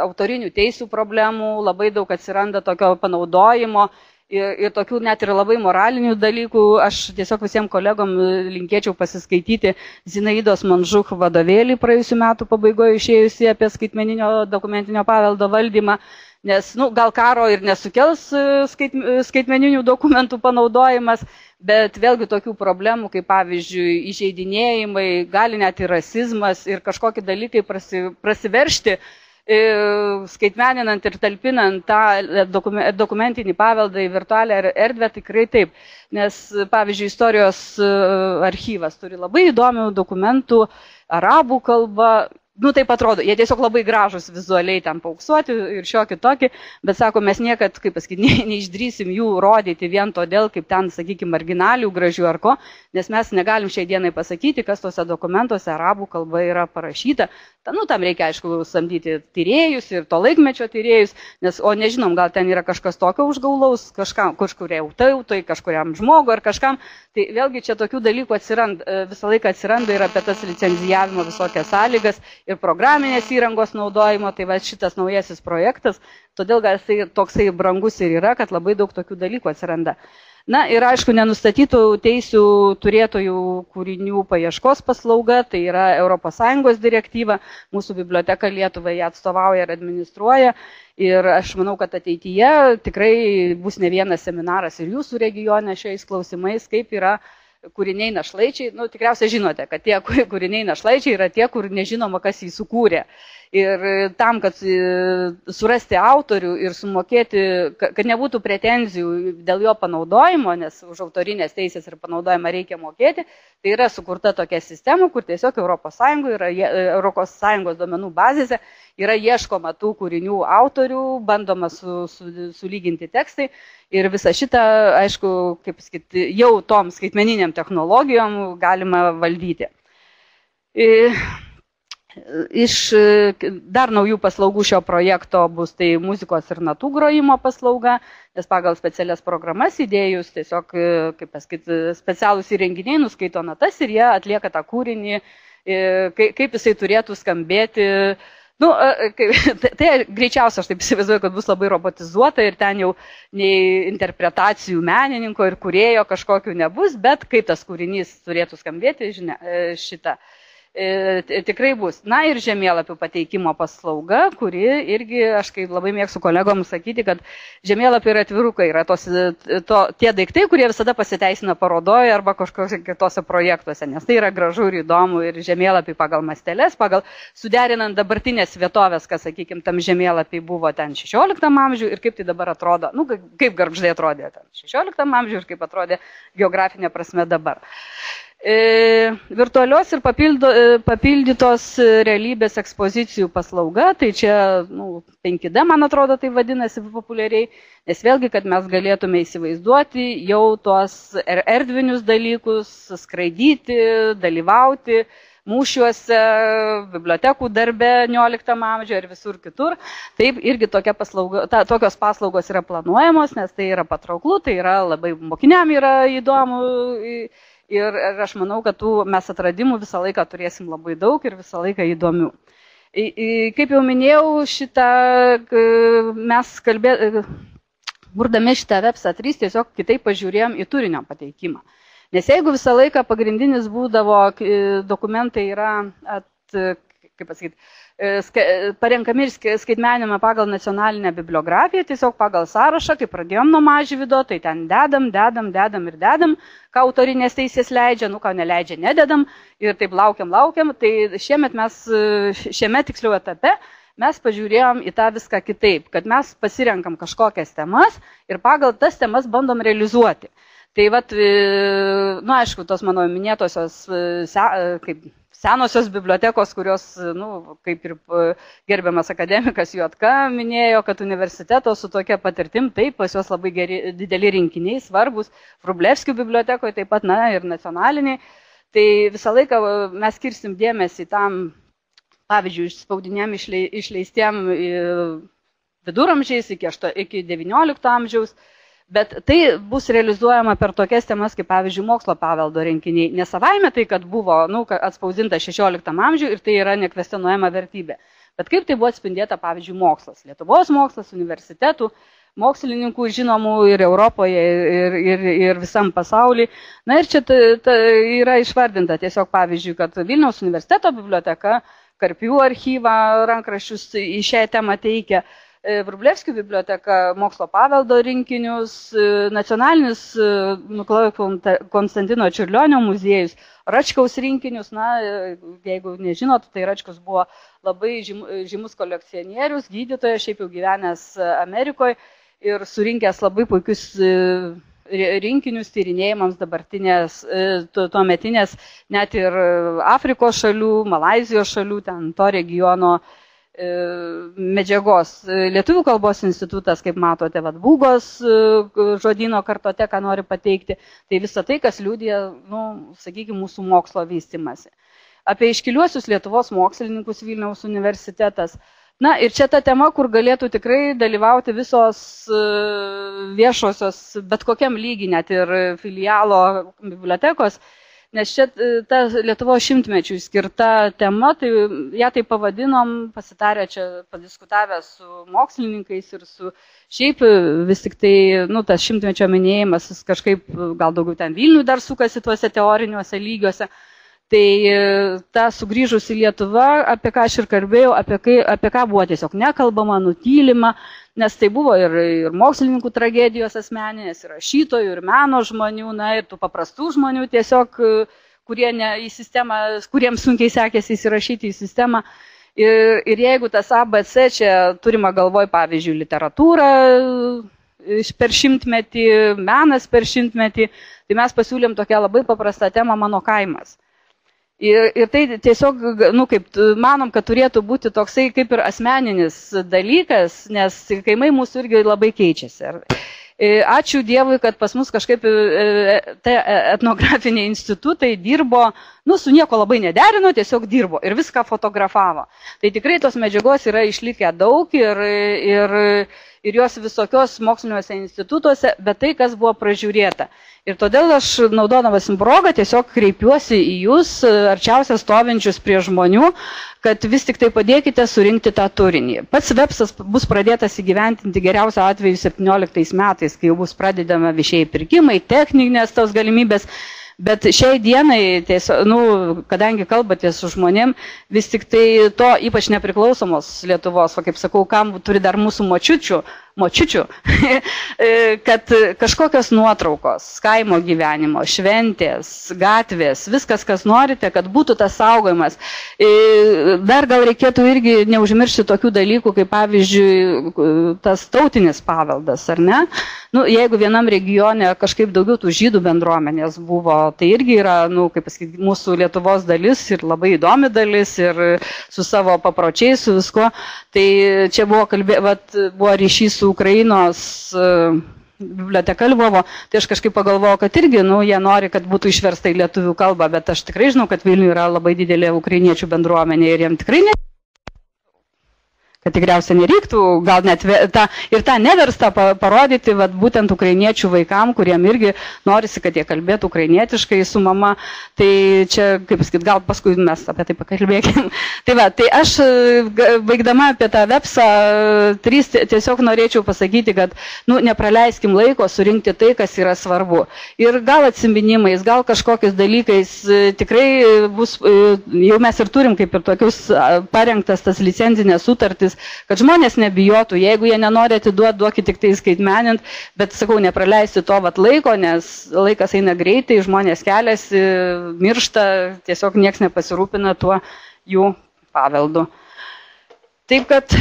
autorinių teisių problemų, labai daug atsiranda tokio panaudojimo ir tokių net ir labai moralinių dalykų. Aš tiesiog visiems kolegom linkėčiau pasiskaityti Zinaidos Manžuch vadovėlį praėjusių metų pabaigoje išėjusi apie skaitmeninio dokumentinio paveldo valdymą. Nes gal karo ir nesukels skaitmeninių dokumentų panaudojimas, bet vėlgi tokių problemų, kaip pavyzdžiui, įžeidinėjimai, gali net ir rasizmas ir kažkokie dalykai prasiveršti, skaitmeninant ir talpinant tą dokumentinį paveldą į virtualią erdvę, tikrai taip. Nes, pavyzdžiui, istorijos archyvas turi labai įdomių dokumentų arabų kalba. Taip atrodo, jie tiesiog labai gražus vizualiai ten pauksuoti ir šiokį tokį, bet sako, mes niekad, kaip pasakyti, neišdrysim jų rodyti vien todėl, kaip ten, sakykime, marginalių, gražių ar ko, nes mes negalim šiai dienai pasakyti, kas tuose dokumentuose arabų kalba yra parašyta. Tam reikia, aišku, samdyti tyrėjus ir to laikmečio tyrėjus, o nežinom, gal ten yra kažkas tokio užgaulaus, kažkuriai tautai, kažkuriam žmogui ar kažkam. Tai vėlgi čia tokių dalykų visą laiką atsiranda ir apie tas licenzijavimo visokias sąlygas ir programinės įrangos naudojimo, tai va šitas naujasis projektas, todėl gal jisai toksai brangus ir yra, kad labai daug tokių dalykų atsiranda. Na ir aišku, nenustatytų teisių turėtojų kūrinių paieškos paslauga, tai yra ES direktyva, mūsų biblioteka Lietuvai ją atstovauja ir administruoja. Ir aš manau, kad ateityje tikrai bus ne vienas seminaras ir jūsų regione šiais klausimais, kaip yra kūriniai našlaičiai. Tikriausiai žinote, kad tie kūriniai našlaičiai yra tie, kur nežinoma, kas jį sukūrė. Ir tam, kad surasti autorių ir sumokėti, kad nebūtų pretenzijų dėl jo panaudojimo, nes už autorinės teisės ir panaudojimą reikia mokėti, tai yra sukurta tokia sistema, kur tiesiog ES duomenų bazėse yra ieškoma tų kūrinių autorių, bandoma sulyginti tekstai ir visą šitą, aišku, kaip sakyti, jau tom skaitmeniniam technologijom galima valdyti. Iš dar naujų paslaugų šio projekto bus tai muzikos ir natų grojimo paslauga, nes pagal specialias programas įdėjus tiesiog, kaip pasakyti, specialūs įrenginiai nuskaito natas ir jie atlieka tą kūrinį, kaip jisai turėtų skambėti. Tai greičiausia, aš taip įsivaizduoju, kad bus labai robotizuota ir ten jau nei interpretacijų menininko ir kūrėjo kažkokių nebus, bet kaip tas kūrinys turėtų skambėti, šitą. tikrai bus. Na ir žemėlapių pateikimo paslauga, kuri irgi, aš kaip labai mėgstu kolegom sakyti, kad žemėlapiai yra atvirukai, yra tie daiktai, kurie visada pasiteisina parodoje arba kažkokiuose kitose projektuose, nes tai yra gražu ir įdomu ir žemėlapiai pagal masteles, pagal suderinant dabartinės vietovės, kas, sakykime, tam žemėlapiai buvo ten 16 amžiuje ir kaip tai dabar atrodo, nu, kaip Gargždai atrodė ten 16 amžiuje ir kaip atrodė geografinė prasme dabar. Virtualios ir papildytos realybės ekspozicijų paslauga, tai čia 5D, man atrodo, tai vadinasi populiariai, nes vėlgi, kad mes galėtume įsivaizduoti jau tuos erdvinius dalykus, skraidyti, dalyvauti mūšiuose, bibliotekų darbe 19 amžiuje ir visur kitur. Taip, irgi tokios paslaugos yra planuojamos, nes tai yra patrauklu, tai yra labai mokiniam yra įdomu. Ir aš manau, kad mes atradimų visą laiką turėsim labai daug ir visą laiką įdomių. Kaip jau minėjau, mes kurdami šitą websą 3 tiesiog kitaip pažiūrėjom į turinio pateikimą. Nes jeigu visą laiką pagrindinis būdavo dokumentai yra, kaip pasakyti, parenkami ir skaitmeninami pagal nacionalinę bibliografiją, tiesiog pagal sąrašą, kai pradėjom nuo Mažvydo, tai ten dedam, ką autorinės teisės leidžia, ką neleidžia, nededam ir taip laukiam. Tai šiame tiksliau etape mes pažiūrėjom į tą viską kitaip, kad mes pasirenkam kažkokias temas ir pagal tas temas bandom realizuoti. Tai aišku, tos mano minėtosios senosios bibliotekos, kurios, kaip ir gerbiamas akademikas Juodka minėjo, kad universiteto su tokia patirtim, taip, pas juos labai dideli rinkiniai, svarbus, Vrublevskių bibliotekoje, taip pat, ir nacionaliniai. Tai visą laiką mes skirsim dėmesį tam, pavyzdžiui, spaudiniam išleistiem viduramžiais iki 19 amžiaus. Bet tai bus realizuojama per tokias temas, kaip pavyzdžiui, mokslo paveldo rinkiniai. Ne savaime tai, kad buvo atspausdinta 16 amžiuje ir tai yra nekvestionuojama vertybė. Bet kaip tai buvo atspindėta, pavyzdžiui, mokslas. Lietuvos mokslas, universitetų, mokslininkų žinomų ir Europoje, ir visam pasaulyje. Na ir čia yra išvardinta tiesiog, pavyzdžiui, kad Vilniaus universiteto biblioteka, Karpių archyvą rankraščius į šią temą teikia. Vrublevskių biblioteka mokslo paveldo rinkinius, nacionalinis Mikalojaus Konstantino Čiurlionio muziejus, Račkaus rinkinius. Jeigu nežinot, tai Račkus buvo labai žymus kolekcionierius, gydytojas, šiaip jau gyvenęs Amerikoje ir surinkęs labai puikius rinkinius tyrinėjimams dabartinės, tuometinės, net ir Afrikos šalių, Malaizijos šalių, ten to regiono medžiagos. Lietuvių kalbos institutas, kaip matote, Būgos žodyno kartoteką nori pateikti. Tai visa tai, kas liudija, sakykime, mūsų mokslo vystimasi. Apie iškiliuosius Lietuvos mokslininkus Vilniaus universitetas. Na ir čia ta tema, kur galėtų tikrai dalyvauti visos viešosios, bet kokiam lygiai, net ir filialo bibliotekos. Nes čia ta Lietuvos šimtmečiui skirta tema, tai ją tai pavadinom, pasitarę čia, padiskutavę su mokslininkais ir su šiaip vis tik tai, tas šimtmečio minėjimas, jis kažkaip gal daugiau ten Vilnių dar sukasi tuose teoriniuose lygiuose. Tai ta sugrįžusi Lietuva, apie ką aš ir kalbėjau, apie ką buvo tiesiog nekalbama, nutylima, nes tai buvo ir mokslininkų tragedijos asmeninės, ir rašytojų, ir meno žmonių, ir tų paprastų žmonių tiesiog, kuriems sunkiai sekėsi įsirašyti į sistemą. Ir jeigu tas ABC čia turima galvoj, pavyzdžiui, literatūra per šimtmetį, menas per šimtmetį, tai mes pasiūlėm tokią labai paprastą temą Mano kaimas. Ir tai tiesiog, kaip manom, kad turėtų būti toksai kaip ir asmeninis dalykas, nes kaimai mūsų irgi labai keičiasi. Ačiū Dievui, kad pas mus kažkaip etnografiniai institutai dirbo, su nieko labai nederino, tiesiog dirbo ir viską fotografavo. Tai tikrai tos medžiagos yra išlikę daug ir jos visokios moksliniuose institutuose, bet tai, kas buvo pražiūrėta. Ir todėl aš, naudodamas progą, tiesiog kreipiuosi į jūs, arčiausiai stovinčius prie žmonių, kad vis tik tai padėkite surinkti tą turinį. Pats websas bus pradėtas įgyventinti geriausio atveju 17 metais, kai jau bus pradedama viešieji pirkimai, techninės tos galimybės, Bet šiai dienai, tiesiog, kadangi kalbate su žmonėm, vis tik tai to ypač nepriklausomos Lietuvos, kaip sakau, kam turi dar mūsų močiučių, kad kažkokios nuotraukos, kaimo gyvenimo, šventės, gatvės, viskas, kas norite, kad būtų tas saugojimas. Dar gal reikėtų irgi neužmiršti tokių dalykų, kaip pavyzdžiui, tas tautinis paveldas, ar ne? Jeigu vienam regione kažkaip daugiau tų žydų bendruomenės buvo, tai irgi yra, kaip pasakyti, mūsų Lietuvos dalis ir labai įdomi dalis ir su savo papročiais, su visko. Tai čia buvo ryšys su Ukrainos biblioteka Lvovo, tai aš kažkaip pagalvojau, kad irgi, jie nori, kad būtų išversta į lietuvių kalbą, bet aš tikrai žinau, kad Vilniuje yra labai didelė ukrainiečių bendruomenė ir jiems tikrai kad tikriausiai nereiktų, gal net ir tą neverstą parodyti būtent ukrainiečių vaikam, kuriem irgi norisi, kad jie kalbėtų ukrainietiškai su mama. Tai čia, kaip sakyt, gal paskui mes apie tai pakalbėkim. Tai aš, baigdama apie tą websą 3, tiesiog norėčiau pasakyti, kad nepraleiskim laiko surinkti tai, kas yra svarbu. Ir gal atsiminimais, gal kažkokiais dalykais tikrai bus, jau mes ir turim kaip ir tokius parengtas tas licencinės sutartis, kad žmonės nebijotų, jeigu jie nenori atiduoti, duokit tik tai skaitmenint, bet, sakau, nepraleisti to laiko, nes laikas eina greitai, žmonės keliasi, miršta, tiesiog nieks nepasirūpina tuo jų paveldu. Taip, kad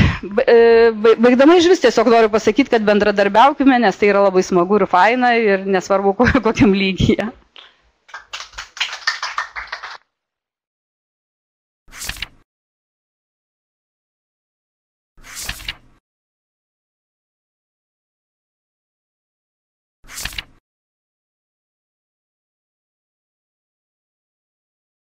baigdama iš vis tiesiog noriu pasakyti, kad bendradarbiaukime, nes tai yra labai smagu ir faina ir nesvarbu kokiam lygyje.